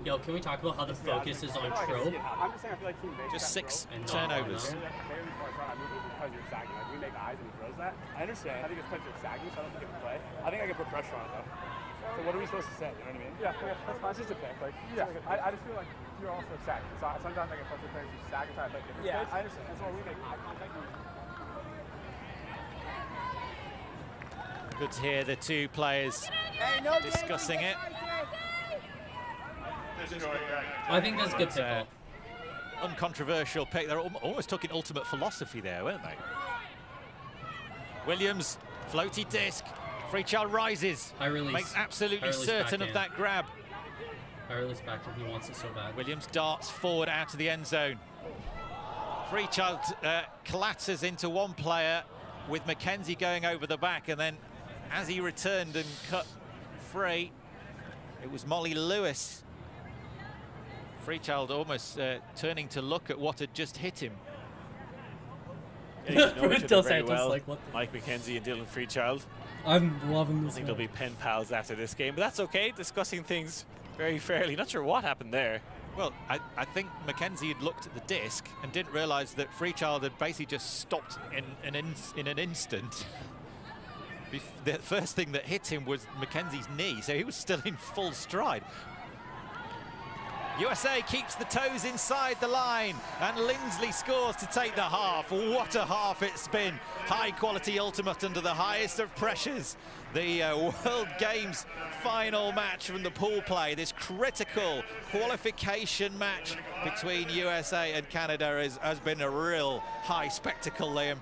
Yo, can we talk about how the focus is on Trope? I'm just saying, I feel like Team Just 6 turnovers. Because you're sagging. Like, we make eyes and he throws that. I understand. I think it's because you're sagging, so I don't think it can play. I think I can put pressure on it, though. So what are we supposed to say? You know what I mean? Yeah, that's fine. It's just a pick. Like, I just feel like you're also sagging. So sometimes I get frustrated players who sag and try to play different space. I understand. That's why we make eye contact. Good to hear the two players discussing it. I think that's a good pick. Uncontroversial pick. They're almost talking ultimate philosophy there, weren't they? Williams, floaty disc. Freechild rises. Makes absolutely certain of that grab. I release back to him. He wants it so bad. Williams darts forward out of the end zone. Freechild clatters into one player with Mackenzie going over the back, and then as he returned and cut free, it was Molly Lewis. Freechild almost turning to look at what had just hit him. Yeah, you know very well. Like, Mike Mackenzie and Dylan Freechild. I'm loving this. I think they'll be pen pals after this game, but that's okay. Discussing things very fairly. Not sure what happened there. Well, I think Mackenzie had looked at the disc and didn't realise that Freechild had basically just stopped in an instant. The first thing that hit him was Mackenzie's knee, so he was still in full stride. USA keeps the toes inside the line, and Lindsley scores to take the half. What a half it's been. High quality ultimate under the highest of pressures. The World Games final match from the pool play, this critical qualification match between USA and Canada has been a real high spectacle, Liam.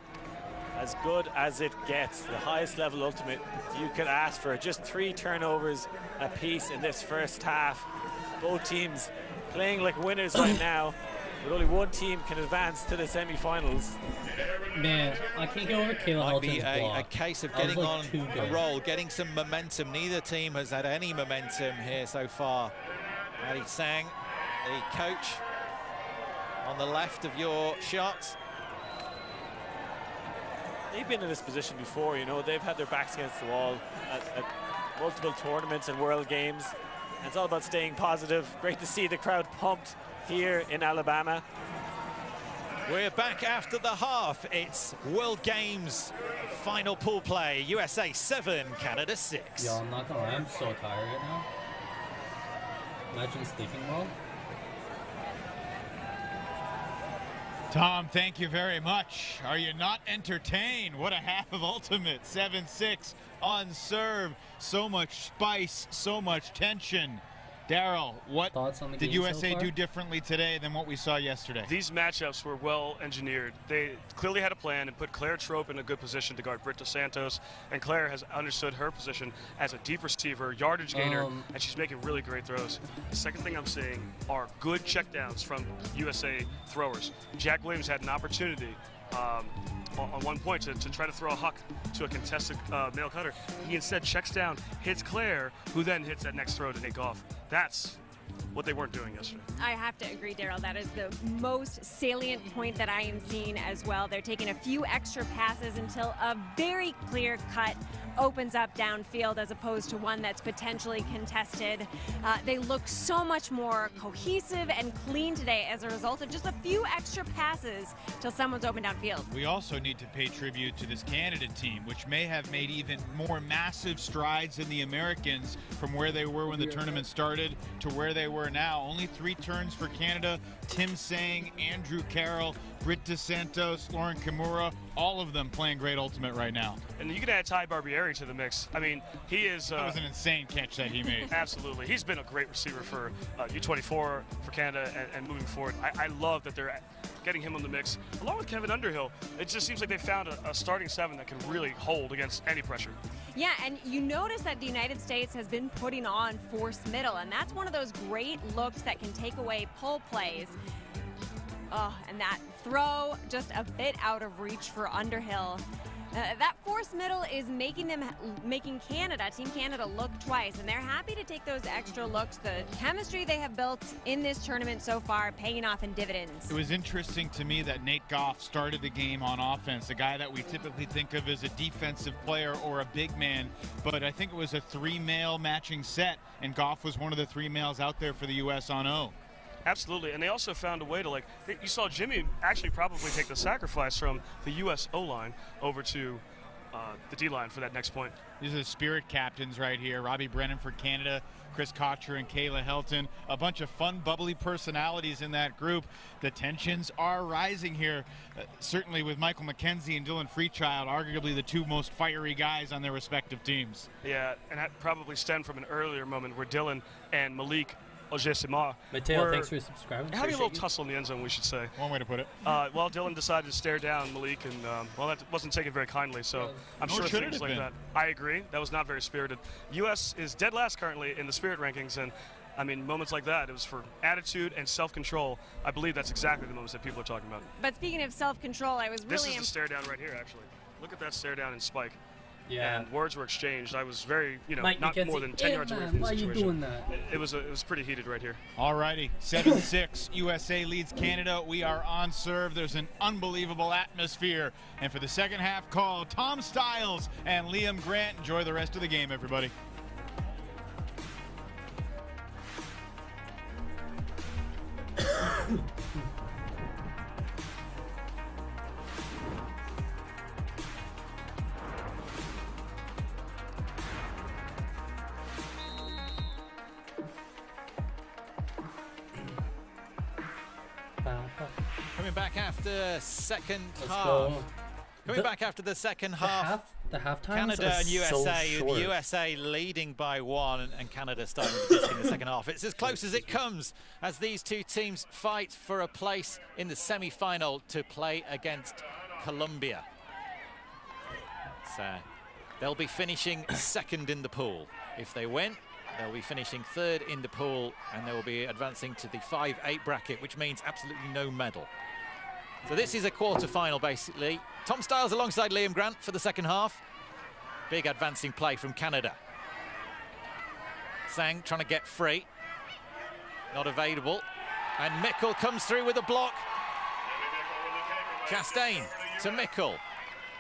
As good as it gets, the highest level ultimate you could ask for. Just 3 turnovers apiece in this first half. Both teams playing like winners right now, but only one team can advance to the semi-finals. Man, I can't get over Kayla Halton's block. A case of getting on a roll, getting some momentum. Neither team has had any momentum here so far. Maddie Sang, the coach, on the left of your shots. They've been in this position before, you know. They've had their backs against the wall at multiple tournaments and World Games. And it's all about staying positive. Great to see the crowd pumped here in Alabama. We're back after the half. It's World Games final pool play. USA 7, Canada 6. Yo, I'm not gonna lie, I'm so tired right now. Imagine sleeping well. Tom, thank you very much. Are you not entertained? What a half of Ultimate. 7-6 on serve. So much spice, so much tension. Daryl, what Thoughts on the did game USA so far? do differently today than what we saw yesterday? These matchups were well engineered. They clearly had a plan and put Claire Trope in a good position to guard Britta Santos, and Claire has understood her position as a deep receiver, yardage gainer, and she's making really great throws. The second thing I'm seeing are good checkdowns from USA throwers. Jack Williams had an opportunity on one point to try to throw a huck to a contested male cutter. He instead checks down, hits Claire, who then hits that next throw to Nate Goff. That's what they weren't doing yesterday. I have to agree, Daryl. That is the most salient point that I am seeing as well. They're taking a few extra passes until a very clear cut opens up downfield as opposed to one that's potentially contested. They look so much more cohesive and clean today as a result of just a few extra passes till someone's open downfield. We also need to pay tribute to this Canada team, which may have made even more massive strides than the Americans from where they were when the tournament started to where they were now. Only 3 turns for Canada. Tim Sang, Andrew Carroll, Britta Santos, Lauren Kimura, all of them playing great Ultimate right now. And you can add Ty Barbieri to the mix. I mean, he is... that was an insane catch that he made. Absolutely. He's been a great receiver for U24, for Canada, and moving forward. I love that they're getting him on the mix, along with Kevin Underhill. It just seems like they found a starting 7 that can really hold against any pressure. Yeah, and you notice that the United States has been putting on force middle, and that's one of those great looks that can take away pull plays. Oh, and that throw just a bit out of reach for Underhill. That force middle is making Canada, Team Canada, look twice, and they're happy to take those extra looks. The chemistry they have built in this tournament so far paying off in dividends. It was interesting to me that Nate Goff started the game on offense, a guy that we typically think of as a defensive player or a big man, but I think it was a 3-male matching set, and Goff was one of the 3 males out there for the U.S. on O. Absolutely, and they also found a way to, like, you saw Jimmy actually probably take the sacrifice from the U.S. O-line over to the D-line for that next point. These are the spirit captains right here. Robbie Brennan for Canada, Chris Kocher and Kayla Helton. A bunch of fun, bubbly personalities in that group. The tensions are rising here, certainly with Michael McKenzie and Dylan Freechild, arguably the 2 most fiery guys on their respective teams. Yeah, and that probably stemmed from an earlier moment where Dylan and Malik Mateo, thanks for subscribing. Having a little tussle in the end zone, we should say. One way to put it. Well, Dylan decided to stare down Malik, and well, that wasn't taken very kindly. So I'm sure things like that. I agree. That was not very spirited. U.S. is dead last currently in the spirit rankings, and I mean, moments like that, it was for attitude and self-control. I believe that's exactly the moments that people are talking about. But speaking of self-control, I was really... This is the stare down right here, actually. Look at that stare down in Spike. Yeah. And words were exchanged. I was very, Mike not McKenzie, more than 10 yards away from the situation. Why are you doing that? It was pretty heated right here. All righty, 7-6, USA leads Canada. We are on serve. There's an unbelievable atmosphere. And for the second half call, Tom Stiles and Liam Grant. Enjoy the rest of the game, everybody. Coming back after second Let's half. go. Coming back after the second half. The half-times Canada are and USA, so short. the USA leading by 1 and Canada starting with this in the second half. It's as close as it comes as these 2 teams fight for a place in the semi-final to play against Colombia. So they'll be finishing second in the pool. If they win, they'll be finishing 3rd in the pool, and they will be advancing to the 5-8 bracket, which means absolutely no medal. So this is a quarter-final, basically. Tom Stiles alongside Liam Grant for the second half. Big advancing play from Canada. Sang trying to get free. Not available. And Mickle comes through with a block. Chastain to Mickle.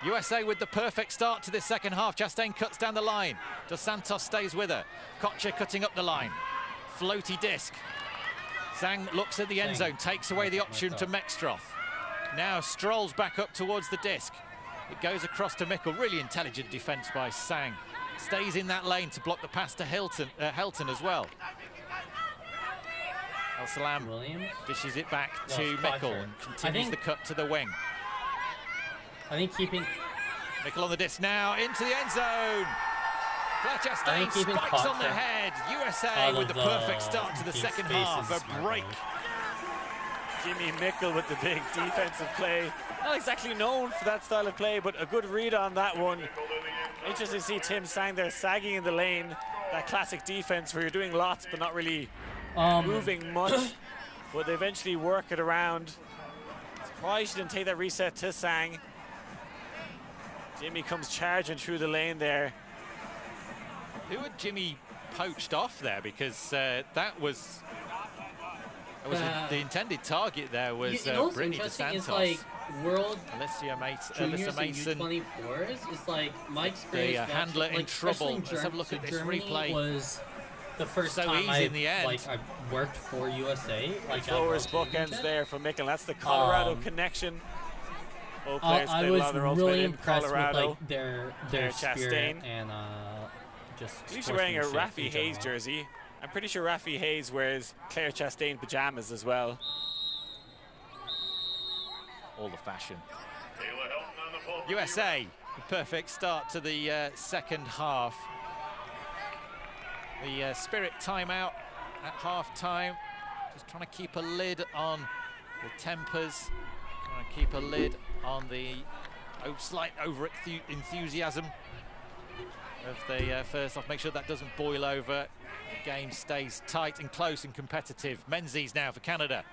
USA with the perfect start to this second half. Chastain cuts down the line. Dos Santos stays with her. Kocher cutting up the line. floaty disc. Zhang looks at the end zone, takes away the option to Mextroth. Now strolls back up towards the disc. It goes across to Mikkel. Really intelligent defense by Zhang. Stays in that lane to block the pass to Helton as well. El Salam dishes it back to Mikkel and continues the cut to the wing. I think keeping Mikkel on the disc now into the end zone. Claire Chastain spikes on the head. USA with the perfect start to the second half. A break. Jimmy Mikkel with the big defensive play. Not exactly known for that style of play, but a good read on that one. Interesting to see Tim Zhang there sagging in the lane. That classic defense where you're doing lots but not really moving much. But they eventually work it around. Surprised she didn't take that reset to Zhang. Jimmy comes charging through the lane there. Who had Jimmy poached off there? Because that was the intended target there was Brittany DeSantos. Is like World Alyssa Juniors Mason. and U24s is like my experience. The handler in trouble. Let's have a look at this replay. Was the first so time easy in the end. I worked for USA. Like Throwers bookends there for Mikkel. That's the Colorado connection. Both players I played was a lot of their roles really in impressed Colorado. with like their Chastain. spirit and just. She's wearing a Rafi Hayes jersey. I'm pretty sure Rafi Hayes wears Claire Chastain pajamas as well. All the fashion. USA, perfect start to the second half. The Spirit timeout at half-time. Just trying to keep a lid on the tempers. Trying to keep a lid on the slight over-enthusiasm of the first half. Make sure that doesn't boil over. The game stays tight and close and competitive. Menzies now for Canada.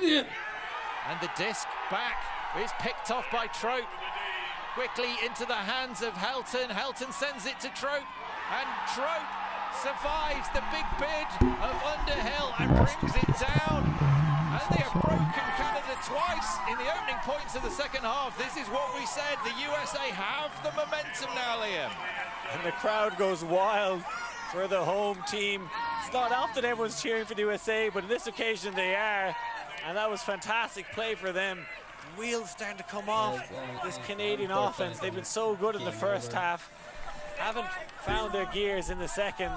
And the disc back is picked off by Trope. Quickly into the hands of Helton. Helton sends it to Trope. And Trope survives the big bid of Underhill and brings it down. And they have broken Canada twice in the opening points of the second half. This is what we said. The USA have the momentum now, Liam. And the crowd goes wild for the home team. It's not often everyone's cheering for the USA, but on this occasion they are. And that was fantastic play for them. The wheels starting to come off this Canadian offense. They've been so good in the first half. Haven't found their gears in the second.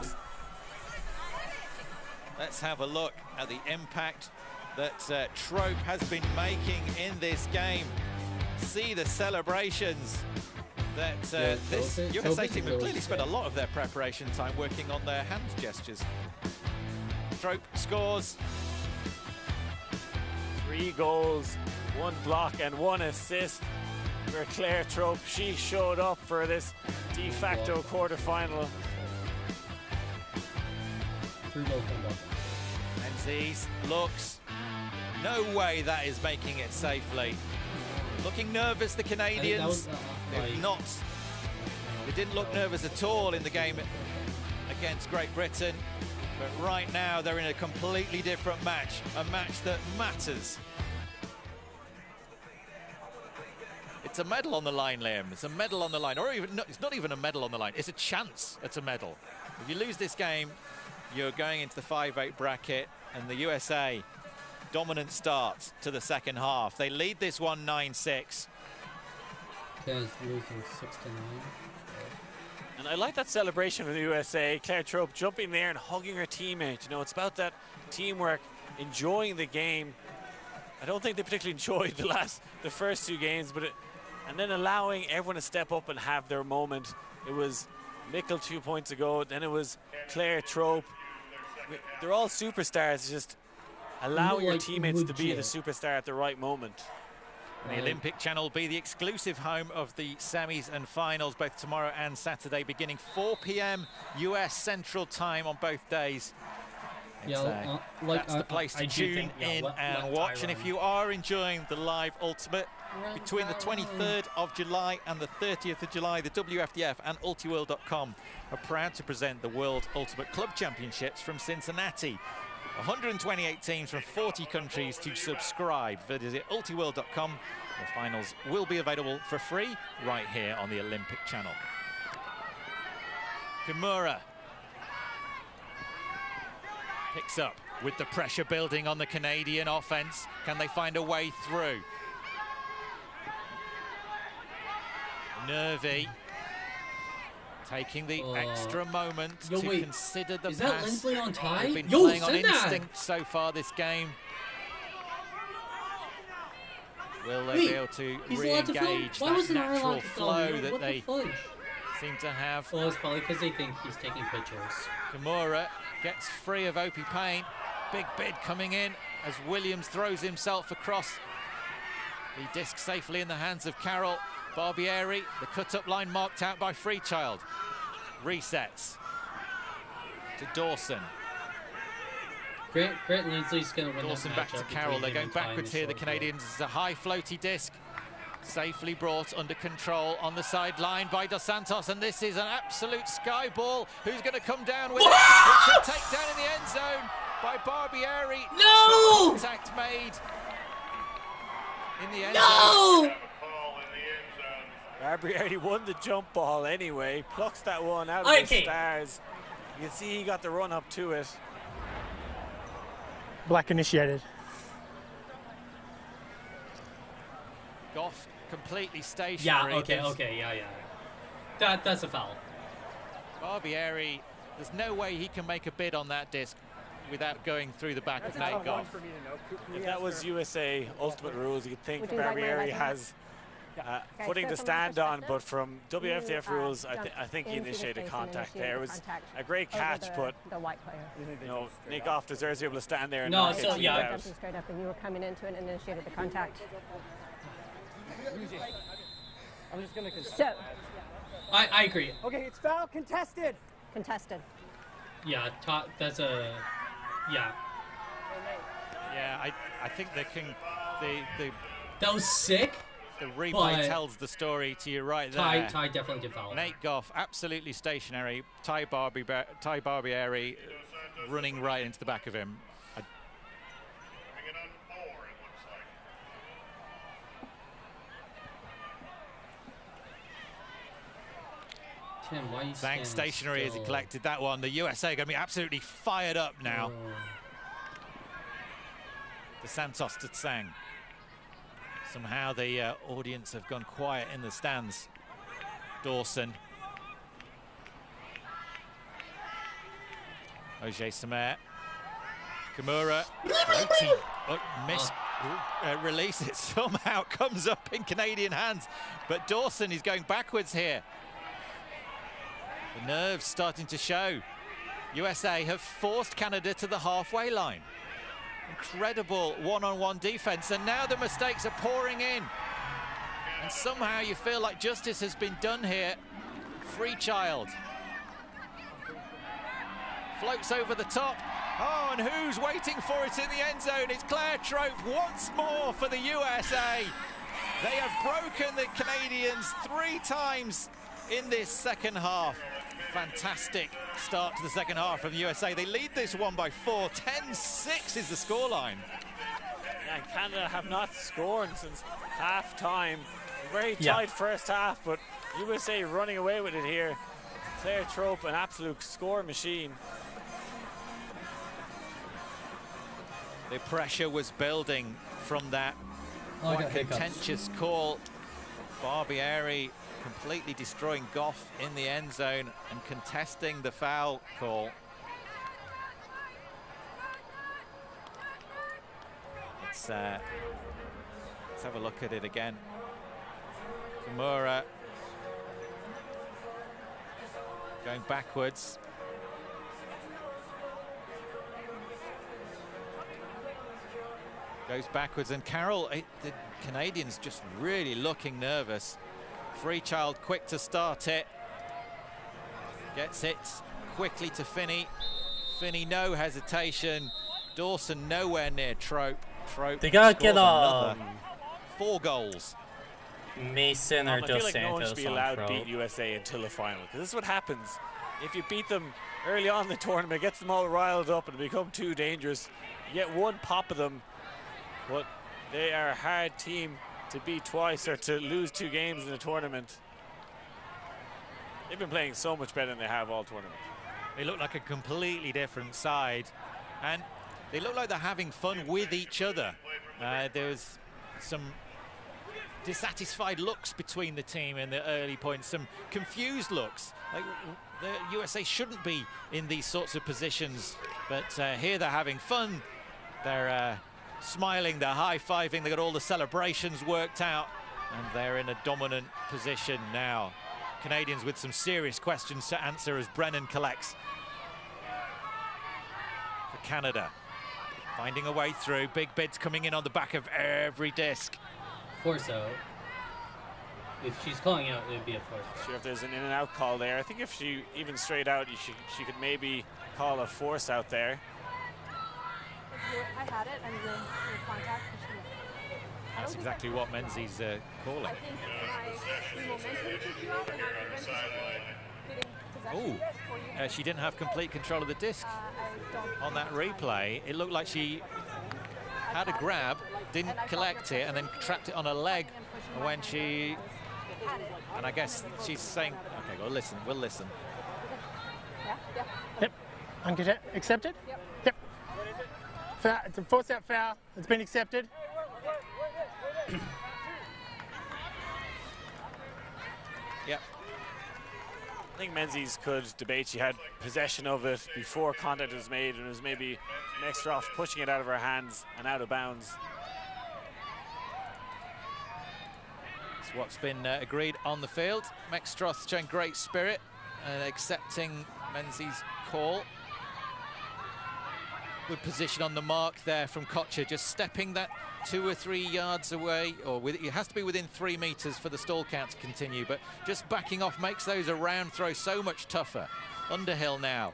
Let's have a look at the impact that Trope has been making in this game. See the celebrations that this USA team have clearly spent a lot of their preparation time working on their hand gestures. Trope scores. 3 goals, 1 block and 1 assist for Claire Trope. She showed up for this de facto quarterfinal. 3 goals, 1 block. Menzies looks, no way that is making it safely. Looking nervous, the Canadians. They didn't look nervous at all in the game against Great Britain. But right now, they're in a completely different match, a match that matters. It's a medal on the line, Liam. It's a medal on the line, or even it's not even a medal on the line. It's a chance at a medal. If you lose this game, you're going into the 5-8 bracket, and the USA dominant start to the second half. They lead this one 9-6. Losing 6-9. And I like that celebration of the USA. Claire Trope jumping there and hugging her teammate. You know, it's about that teamwork, enjoying the game. I don't think they particularly enjoyed the first 2 games, but and then allowing everyone to step up and have their moment. It was Mikkel 2 points ago, then it was Claire Trope. They're all superstars. It's just allowing your teammates to be the superstar at the right moment. And the Olympic Channel will be the exclusive home of the semis and finals, both tomorrow and Saturday, beginning 4 p.m. US Central Time on both days. That's the place to tune in and watch. And if you are enjoying the live Ultimate, between the 23rd of July and the 30th of July, the WFDF and ultiworld.com are proud to present the World Ultimate Club Championships from Cincinnati. 128 teams from 40 countries to subscribe. Visit ultiworld.com. The finals will be available for free right here on the Olympic Channel. Kimura picks up with the pressure building on the Canadian offense. Can they find a way through? Nervy taking the extra moment to consider the is pass. that Lindsley on tie? They've been Yo, playing on send that! instinct so far this game. Will they be able to re-engage that natural flow that they seem to have? Well, it's probably because they think he's taking pictures. Kimura gets free of Opie Payne. Big bid coming in as Williams throws himself across the disc safely in the hands of Carroll. Barbieri, the cut-up line marked out by Freechild. Resets to Dawson. Grant Lindsley's going to win Dawson that back to matchup Carroll. They're going between him and backwards Ty here. The in short field. Canadians. It's a high floaty disc. Safely brought under control on the sideline by Dos Santos. And this is an absolute sky ball. Who's going to come down with it? It's a takedown in the end zone by Barbieri. No! Contact made in the end No! zone. Barbieri won the jump ball anyway. Plucks that one out of the stars. You can see he got the run up to it. Black initiated. Goff completely stationary. Yeah, okay, yeah. That's a foul. Barbieri, there's no way he can make a bid on that disc without going through the back of Nate Goff. If that was USA Ultimate Rules, you'd think Barbieri has footing to stand on, but from WFTF rules, I think he initiated contact there. It was a great catch, but you know, Nate Goff deserves to be able to stand there and not get cheated out. Straight up, and you were coming into it and initiated the contact. I'm just gonna So, I agree. okay, it's foul contested. Contested. Yeah, that's a yeah. Yeah, I think the That was sick. The replay tells the story to you right there. Ty definitely did foul. Nate Goff absolutely stationary. Ty Barbieri running right into the back of him. Tim, why are you Thanks stationary as he collected that one. The USA are going to be absolutely fired up now. The Santos to Tsang. Somehow the audience have gone quiet in the stands. Dawson. Oje Samer. Kimura. Release it somehow comes up in Canadian hands. But Dawson is going backwards here. The nerves starting to show. USA have forced Canada to the halfway line. Incredible one-on-one defense, and now the mistakes are pouring in. And somehow you feel like justice has been done here. Freechild. Floats over the top. Oh, and who's waiting for it in the end zone? It's Claire Trope once more for the USA. They have broken the Canadians 3 times in this second half. Fantastic start to the second half from the USA. They lead this one by 4. 10-6 is the scoreline. Yeah, and Canada have not scored since half-time. Very tight first half, but USA running away with it here. Claire Trope, an absolute score machine. The pressure was building from that contentious call. Barbieri completely destroying Goff in the end zone and contesting the foul call. Let's have a look at it again. Kimura going backwards. Goes backwards, and Carroll, the Canadians just really looking nervous. Freechild quick to start it. Gets it quickly to Finney. Finney, no hesitation. Dawson nowhere near Trope. Trope they gotta get 4 goals. Mason or I feel Dos like no one Santos should be allowed to beat USA until the final, because this is what happens. If you beat them early on in the tournament, it gets them all riled up and become too dangerous. You get one pop of them, but they are a hard team to beat twice or to lose 2 games in a tournament. They've been playing so much better than they have all tournament. They look like a completely different side, and they look like they're having fun with each other. There was some dissatisfied looks between the team in the early points, some confused looks. Like the USA shouldn't be in these sorts of positions, but here they're having fun. They're smiling, they're high-fiving, they got all the celebrations worked out, and they're in a dominant position now. Canadians with some serious questions to answer as Brennan collects for Canada. Finding a way through, big bids coming in on the back of every disc. Force out. If she's calling out, it would be a force. Sure, if there's an in and out call there. I think if she even straight out, she could maybe call a force out there. I had it and the contact. That's exactly what Menzies calling. I think my momentum took you off and I prevented Oh, she didn't have complete control of the disc on that replay. It looked like she had a grab, didn't collect it, and then trapped it on her leg when she... And I guess she's saying, okay, we'll listen. Yep. Accepted? Yep. Foul, it's a force out foul. It's been accepted. Yep. I think Menzies could debate she had possession of it before contact was made, and it was maybe Mextroff pushing it out of her hands and out of bounds. It's what's been agreed on the field. Mextroff showing great spirit and accepting Menzies' call. Good position on the mark there from Kocher, just stepping that 2 or 3 yards away, or it has to be within 3 meters for the stall count to continue, but just backing off makes those around throws so much tougher. Underhill now.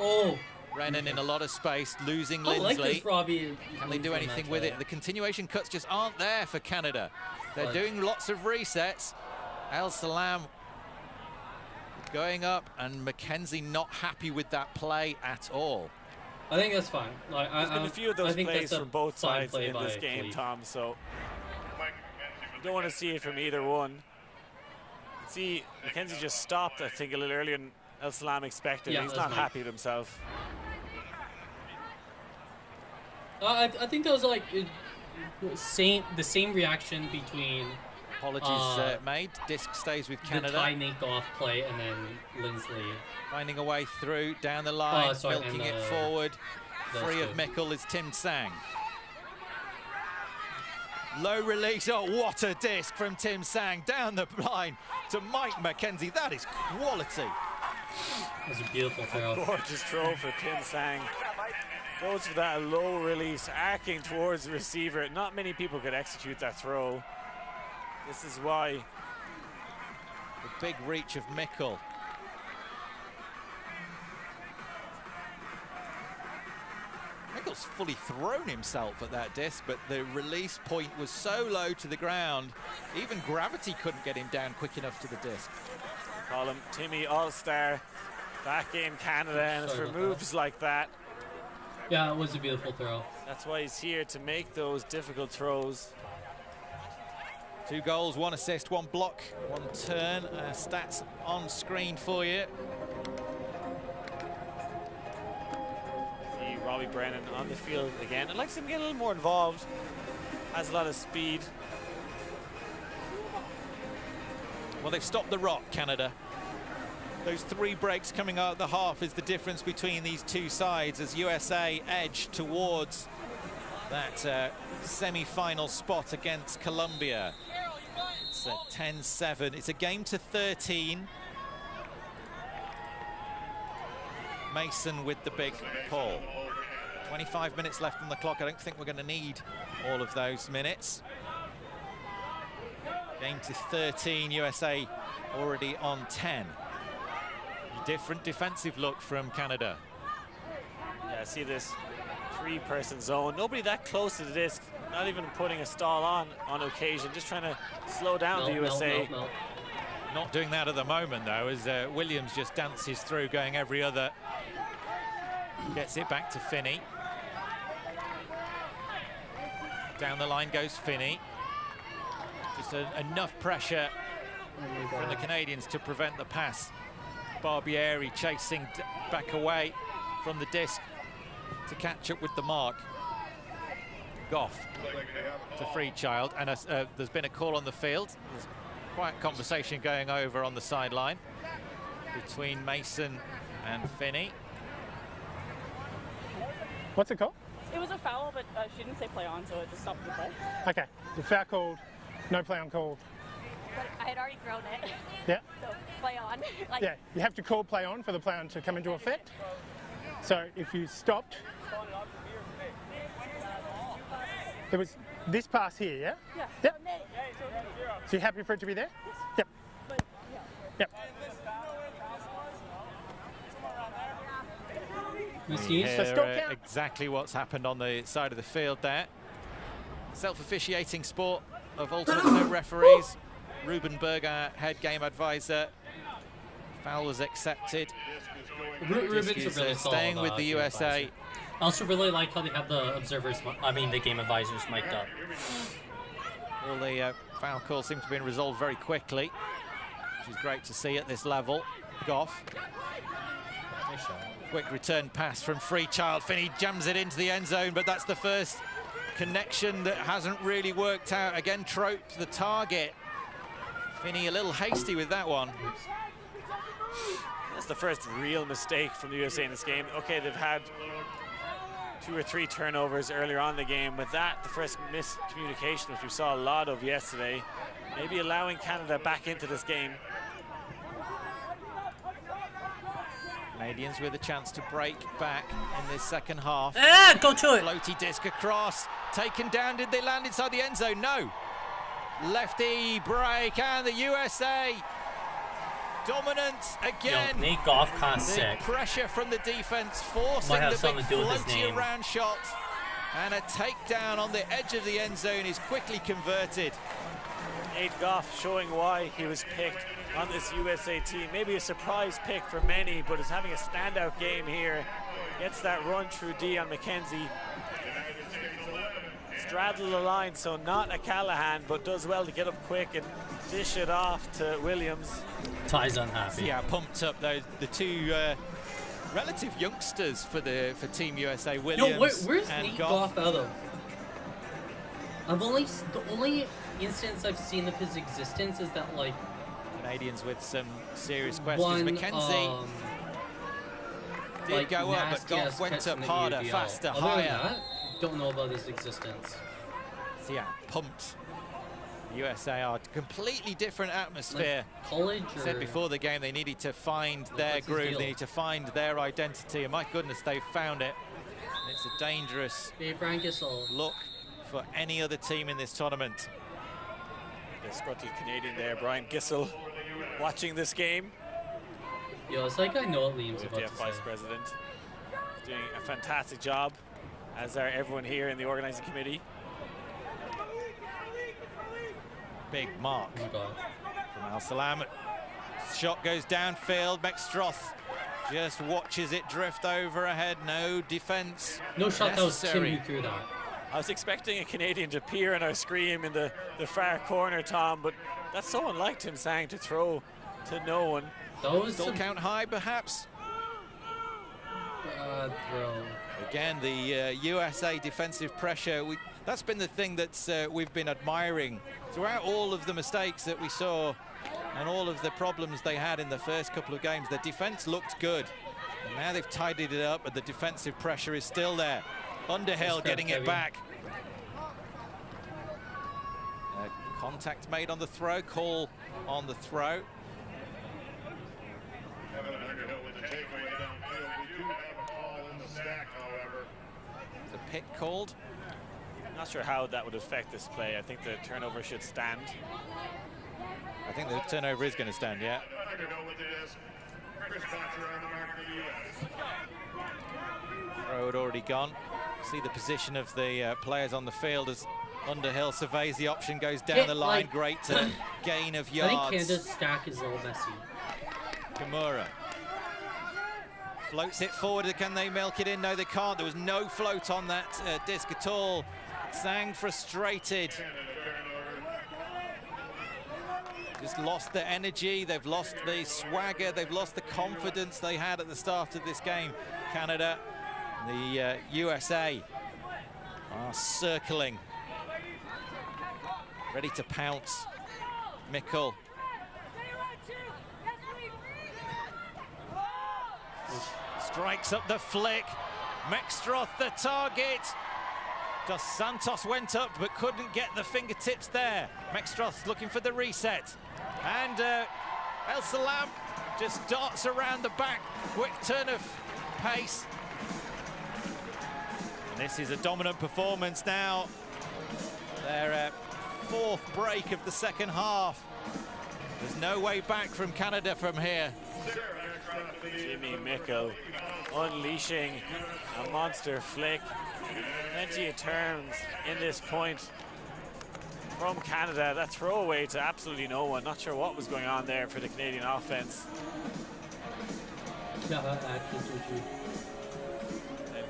Oh! Brennan in a lot of space, losing I Lindsley. like this, Robbie. Can they do anything with it? The continuation cuts just aren't there for Canada. They're doing lots of resets. El Salam going up, and Mackenzie not happy with that play at all. I think that's fine. Like, There's been a few of those plays from both sides in this game, Tom, so you don't want to see it from either one. See, Mackenzie just stopped, I think, a little earlier than El Salam expected. Yeah, he's not happy with himself. I think that was like the same reaction between apologies made. Disc stays with Canada. The tie off play and then Lindsley finding a way through down the line, milking it forward. Free of Mickle is Tim Sang. Low release. Oh, what a disc from Tim Sang down the line to Mike Mackenzie. That is quality. That was a beautiful throw. Gorgeous throw for Tim Sang. Goes for that low release, arcing towards the receiver. Not many people could execute that throw. This is why. The big reach of Mickle. Mickle's fully thrown himself at that disc, but the release point was so low to the ground, even gravity couldn't get him down quick enough to the disc. Call him Timmy All-Star back in Canada, and it's for moves like that. Yeah, it was a beautiful throw. That's why he's here, to make those difficult throws. 2 goals, 1 assist, 1 block, 1 turn. Stats on screen for you. See Robbie Brennan on the field again. I'd like to see him get a little more involved. Has a lot of speed. Well, they've stopped the rock, Canada. Those 3 breaks coming out of the half is the difference between these two sides as USA edge towards that semi-final spot against Colombia. It's at 10-7. It's a game to 13. Mason with the big pull. 25 minutes left on the clock. I don't think we're going to need all of those minutes. Game to 13, USA already on 10. Different defensive look from Canada. Yeah, see this 3-person zone. Nobody that close to the disc, not even putting a stall on occasion, just trying to slow down the USA. Not doing that at the moment, though, as Williams just dances through, going every other. Gets it back to Finney. Down the line goes Finney. Just enough pressure from the Canadians to prevent the pass. Barbieri chasing back away from the disc to catch up with the mark. Goff to Freechild, and there's been a call on the field. There's quiet conversation going over on the sideline between Mason and Finney. What's it called? It was a foul, but she didn't say play on, so it just stopped the play. Okay, the foul called, no play on call. But I had already thrown it. Yeah. So play on. Like, Yeah, you have to call play on for the play on to come into effect. So if you stopped, there was this pass here, yeah? Yeah. Yep. So you're happy for it to be there? Yep. But, yeah. Yep. We So still hear count. exactly what's happened on the side of the field there. Self-officiating sport of ultimate no referees. Ruben Berger, head game advisor. Foul was accepted. Ruben's a really staying solid, with the game USA. advisor. I also really like how they have the observers, the game advisors mic'd up. All the foul calls seem to have been resolved very quickly, which is great to see at this level. Goff. Quick return pass from Freechild. Finney jams it into the end zone, but that's the first connection that hasn't really worked out. Again, Trope the target. Finney a little hasty with that one. That's the first real mistake from the USA in this game. Okay, they've had 2 or 3 turnovers earlier on in the game, but that, the first miscommunication, which we saw a lot of yesterday, maybe allowing Canada back into this game. Canadians with a chance to break back in this second half. Go to it! Floaty disc across, taken down. Did they land inside the end zone? No. Lefty break, and the USA dominant again. Yo, Nate Goff kind of The sick. pressure from the defense, forcing Might have the big something to do with his floaty name. around shot. And a takedown on the edge of the end zone is quickly converted. Nate Goff showing why he was picked on this USA team. Maybe a surprise pick for many, but is having a standout game here. Gets that run through D on McKenzie. Straddle the line, so not a Callahan, but does well to get up quick and dish it off to Williams. Ty's unhappy. Yeah, pumped up the two relative youngsters for Team USA. Williams Where's and Nate Goff. Goff out of? The only instance I've seen of his existence is that like Canadians with some serious questions. one McKenzie did like go up, but Goff nasty-ass went catch up from the harder, UDL. faster, Other than higher. that, don't know about his existence. So yeah, pumped. USA are a completely different atmosphere. Like college or Said before the game they needed to find their what's his groove, deal? they need to find their identity, and my goodness, they've found it. It's a dangerous Hey, Brian Gissel. look for any other team in this tournament. The scruffy Canadian there, Brian Gissel, watching this game. Yo, it's like I know what Liam's about WTF to say. Vice President. He's doing a fantastic job, as are everyone here in the organizing committee. Big mark Oh my God. from Al Salam. Shot goes downfield. Meckstroth just watches it drift over ahead. No defense. No shot, that was Tim necessary. who threw that. I was expecting a Canadian to appear in our screen in the far corner, Tom, but that's so unlike Tim Sang to throw to no one. That was Still some count high, perhaps. bad throw. Again, the USA defensive pressure. That's been the thing that we've been admiring throughout all of the mistakes that we saw and all of the problems they had in the first couple of games. The defense looked good. And now they've tidied it up, but the defensive pressure is still there. Underhill getting it back. Contact made on the throw, call on the throw. The pick called. Not sure how that would affect this play. I think the turnover should stand. I think the turnover is going to stand, yeah. Throw had already gone. See the position of the players on the field as Underhill surveys the option, goes down the line. Like, great gain of I yards. think Canada's stack is a little messy. Kimura floats it forward. Can they milk it in? No, they can't. There was no float on that disc at all. Sang frustrated. just lost the energy, they've lost the swagger, they've lost the confidence they had at the start of this game. Canada, the USA are circling, ready to pounce. Mikkel. Strikes up the flick. Mexstroth the target. Dos Santos went up but couldn't get the fingertips there. Mexstroth looking for the reset. And El Salam just darts around the back. Quick turn of pace. And this is a dominant performance now. Their fourth break of the second half. There's no way back from Canada from here. Jimmy Mikkel unleashing a monster flick. Plenty of turns in this point from Canada. That throwaway to absolutely no one. Not sure what was going on there for the Canadian offense. And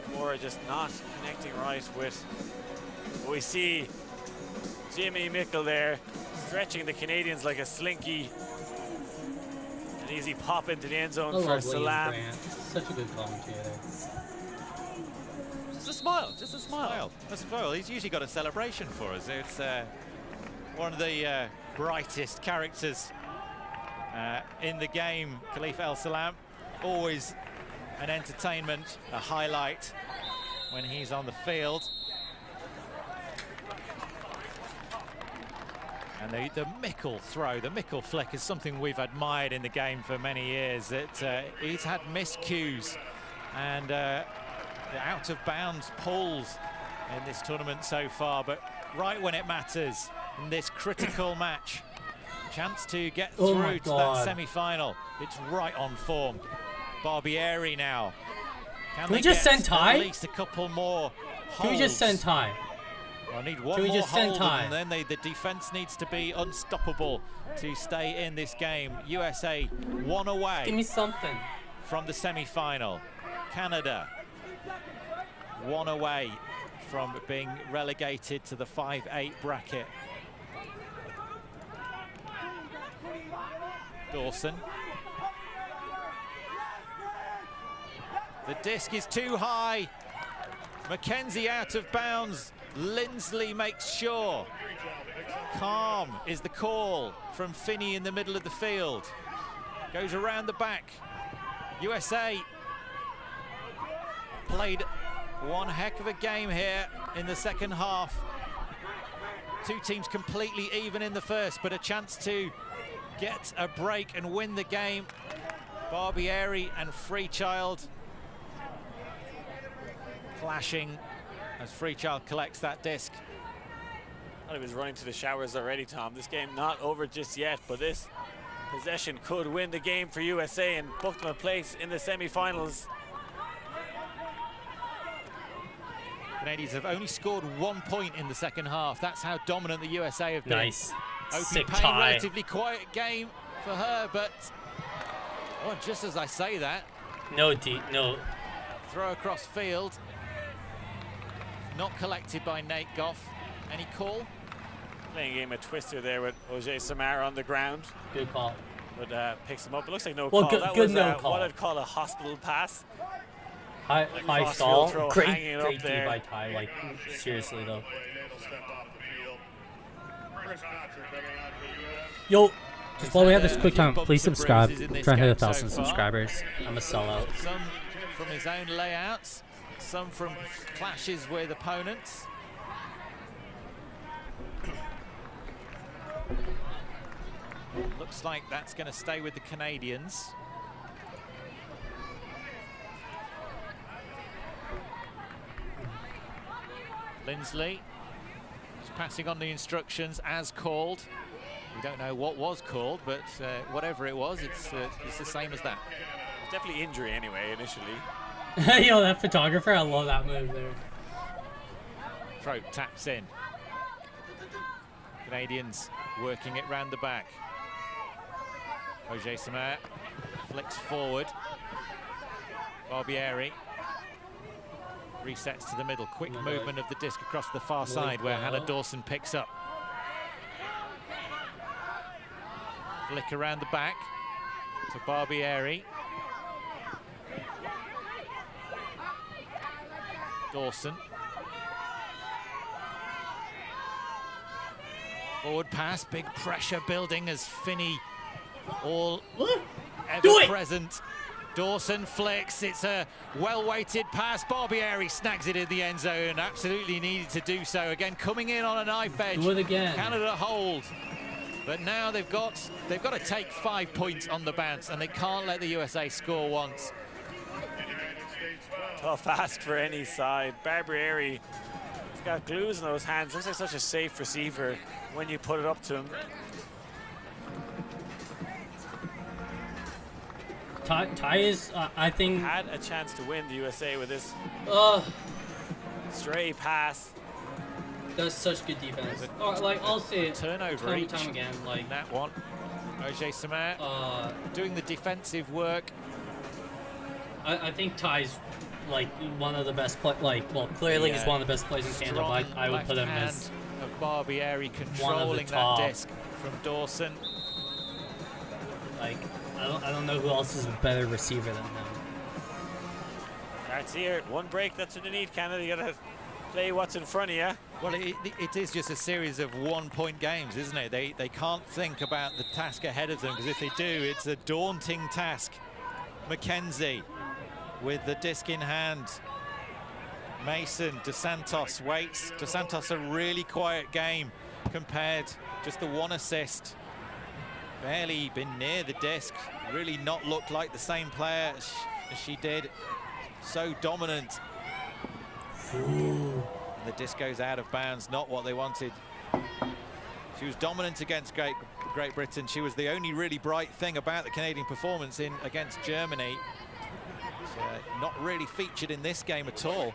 Kimura just not connecting right with. We see Jimmy Mikkel there stretching the Canadians like a slinky. An easy pop into the end zone for Salam. Such a good commentator. Just a smile, just a smile. That's well, he's usually got a celebration for us. It's one of the brightest characters in the game, Khalif El Salam. Always an entertainment, a highlight when he's on the field. And the Mikkel throw, the Mikkel flick is something we've admired in the game for many years. He's had miscues and out of bounds pulls in this tournament so far, but right when it matters in this critical match, chance to get through to that semi-final. It's right on form. Barbieri now. Can we just send Ty? At least a couple more holds. Can we just send Ty? I need one more hold, and then the defense needs to be unstoppable to stay in this game. USA one away. Give me something. From the semi-final. Canada one away from being relegated to the 5-8 bracket. Dawson. The disc is too high. McKenzie out of bounds. Lindsley makes sure. Calm is the call from Finney in the middle of the field. Goes around the back. USA played one heck of a game here in the second half. Two teams completely even in the first, but a chance to get a break and win the game. Barbieri and Freechild clashing as Freechild collects that disc. Well, he was running to the showers already, Tom. This game not over just yet, but this possession could win the game for USA and book them a place in the semi-finals. Canadians have only scored 1 point in the second half. That's how dominant the USA have been. Nice. Opie Payne, relatively quiet game for her, but just as I say that, no. Throw across field. Not collected by Nate Goff. Any call? Playing a game of Twister there with Ojay Samar on the ground. Good call. But picks him up. It looks like no well, call. Good, that good was no call. What I'd call a hospital pass. High stall. Great D by Ty. Like, seriously though. Yo, just while we have this quick time, please subscribe. Try to hit 1,000 subscribers. I'm a sellout. Some from his own layouts, some from clashes with opponents. Looks like that's going to stay with the Canadians. Lindsley is passing on the instructions as called. We don't know what was called, but whatever it was, it's the same as that. It's definitely injury anyway, initially. Yo, that photographer, I love that move there. Throat taps in. Canadians working it round the back. Ojay Samar flicks forward. Barbieri resets to the middle. Quick movement of the disc across the far side where Hannah Dawson picks up. Flick around the back to Barbieri. Dawson. Forward pass, big pressure building as Finney all ever present. Dawson flicks, it's a well-weighted pass. Barbieri snags it in the end zone, absolutely needed to do so. Again, coming in on a knife edge. Do it again. Canada hold. But now they've got to take 5 points on the bounce, and they can't let the USA score once. Tough ask for any side. Barbieri, he's got glues in those hands. Looks like such a safe receiver when you put it up to him. Ty is, I think, had a chance to win the USA with this stray pass. Does such good defense. Like, I'll say it Turnover time each and time again. Like that one. Oj Samer doing the defensive work. I think Ty's like one of the best clearly he's one of the best players in Canada. But I would put him as of Barbieri controlling that disc from Dawson. Like, I don't know who else is a better receiver than him. That's here. One break, that's what you need, Canada. You gotta play what's in front of you. Well, it is just a series of one-point games, isn't it? They can't think about the task ahead of them, because if they do, it's a daunting task. McKenzie with the disc in hand. Mason, DeSantos waits. DeSantos a really quiet game compared just the one assist. Barely been near the disc. Really not looked like the same player as she did. So dominant. Ooh. The disc goes out of bounds, not what they wanted. She was dominant against Great Britain. She was the only really bright thing about the Canadian performance against Germany. Not really featured in this game at all.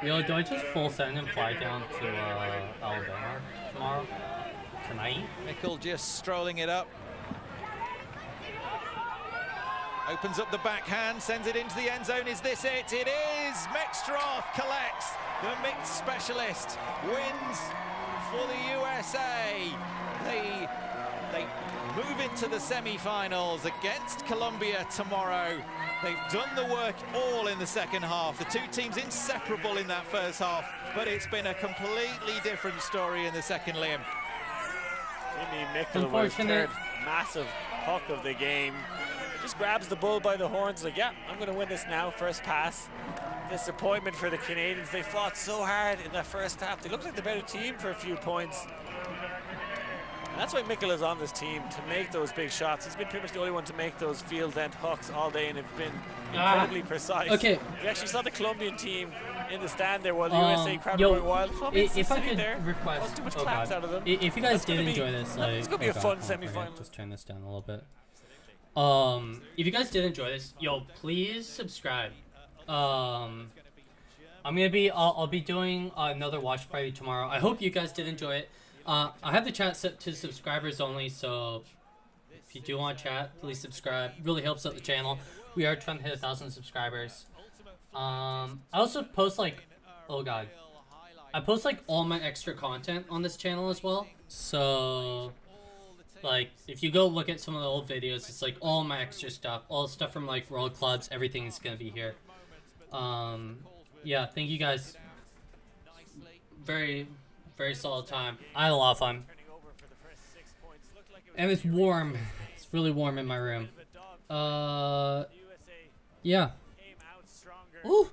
Yo, do I just full send and fly down to Alabama tomorrow? Tonight? Mickle just strolling it up. Opens up the backhand, sends it into the end zone. Is this it? It is! Mextroff collects. The mixed specialist wins for the USA. They move into the semi-finals against Colombia tomorrow. They've done the work all in the second half. The two teams inseparable in that first half, but it's been a completely different story in the second limb. Jimmy Mickle was third massive puck of the game. Just grabs the bull by the horns, like, yeah, I'm going to win this now. First pass. Disappointment for the Canadians. They fought so hard in that first half. They looked like the better team for a few points. And that's why Mickle is on this team, to make those big shots. He's been pretty much the only one to make those field end hooks all day, and it's been incredibly precise. Okay. We actually saw the Colombian team in the stand there while the USA crowd went wild. If I could request, too much claps out of them. If you guys did enjoy this, like, it's gonna be a fun semi-final. Just turn this down a little bit. If you guys did enjoy this, yo, please subscribe. I'm gonna be, I'll be doing another watch party tomorrow. I hope you guys did enjoy it. I have the chat set to subscribers only, so if you do want to chat, please subscribe. It really helps out the channel. We are trying to hit 1,000 subscribers. I also post like, oh god, I post like all my extra content on this channel as well. So, like, if you go look at some of the old videos, it's like all my extra stuff, all the stuff from like World Clubs, everything is gonna be here. Yeah, thank you guys. Very, very solid time. I had a lot of fun. And it's warm. It's really warm in my room. Yeah. Ooh.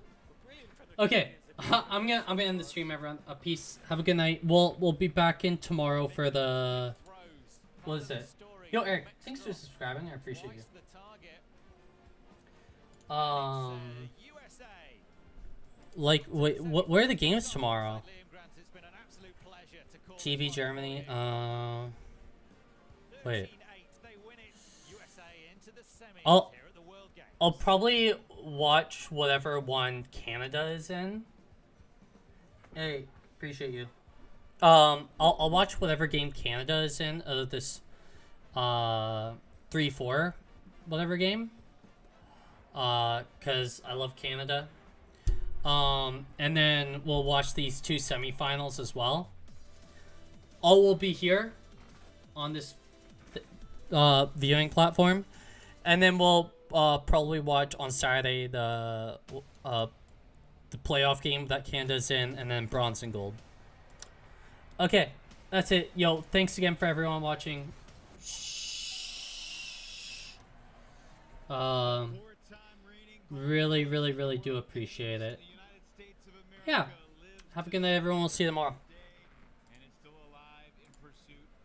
Okay. I'm gonna end the stream, everyone. Peace. Have a good night. We'll be back in tomorrow for the, what is it? Yo, Eric, thanks for subscribing. I appreciate you. Like, wait, where are the games tomorrow? GB Germany. Wait. I'll probably watch whatever one Canada is in. Hey, appreciate you. I'll watch whatever game Canada is in out of this 3-4 whatever game. Cause I love Canada. And then we'll watch these two semifinals as well. All will be here on this viewing platform, and then we'll probably watch on Saturday the playoff game that Canada's in, and then bronze and gold. Okay, that's it. Yo, thanks again for everyone watching. Really do appreciate it. Yeah. Have a good night, everyone. We'll see you tomorrow.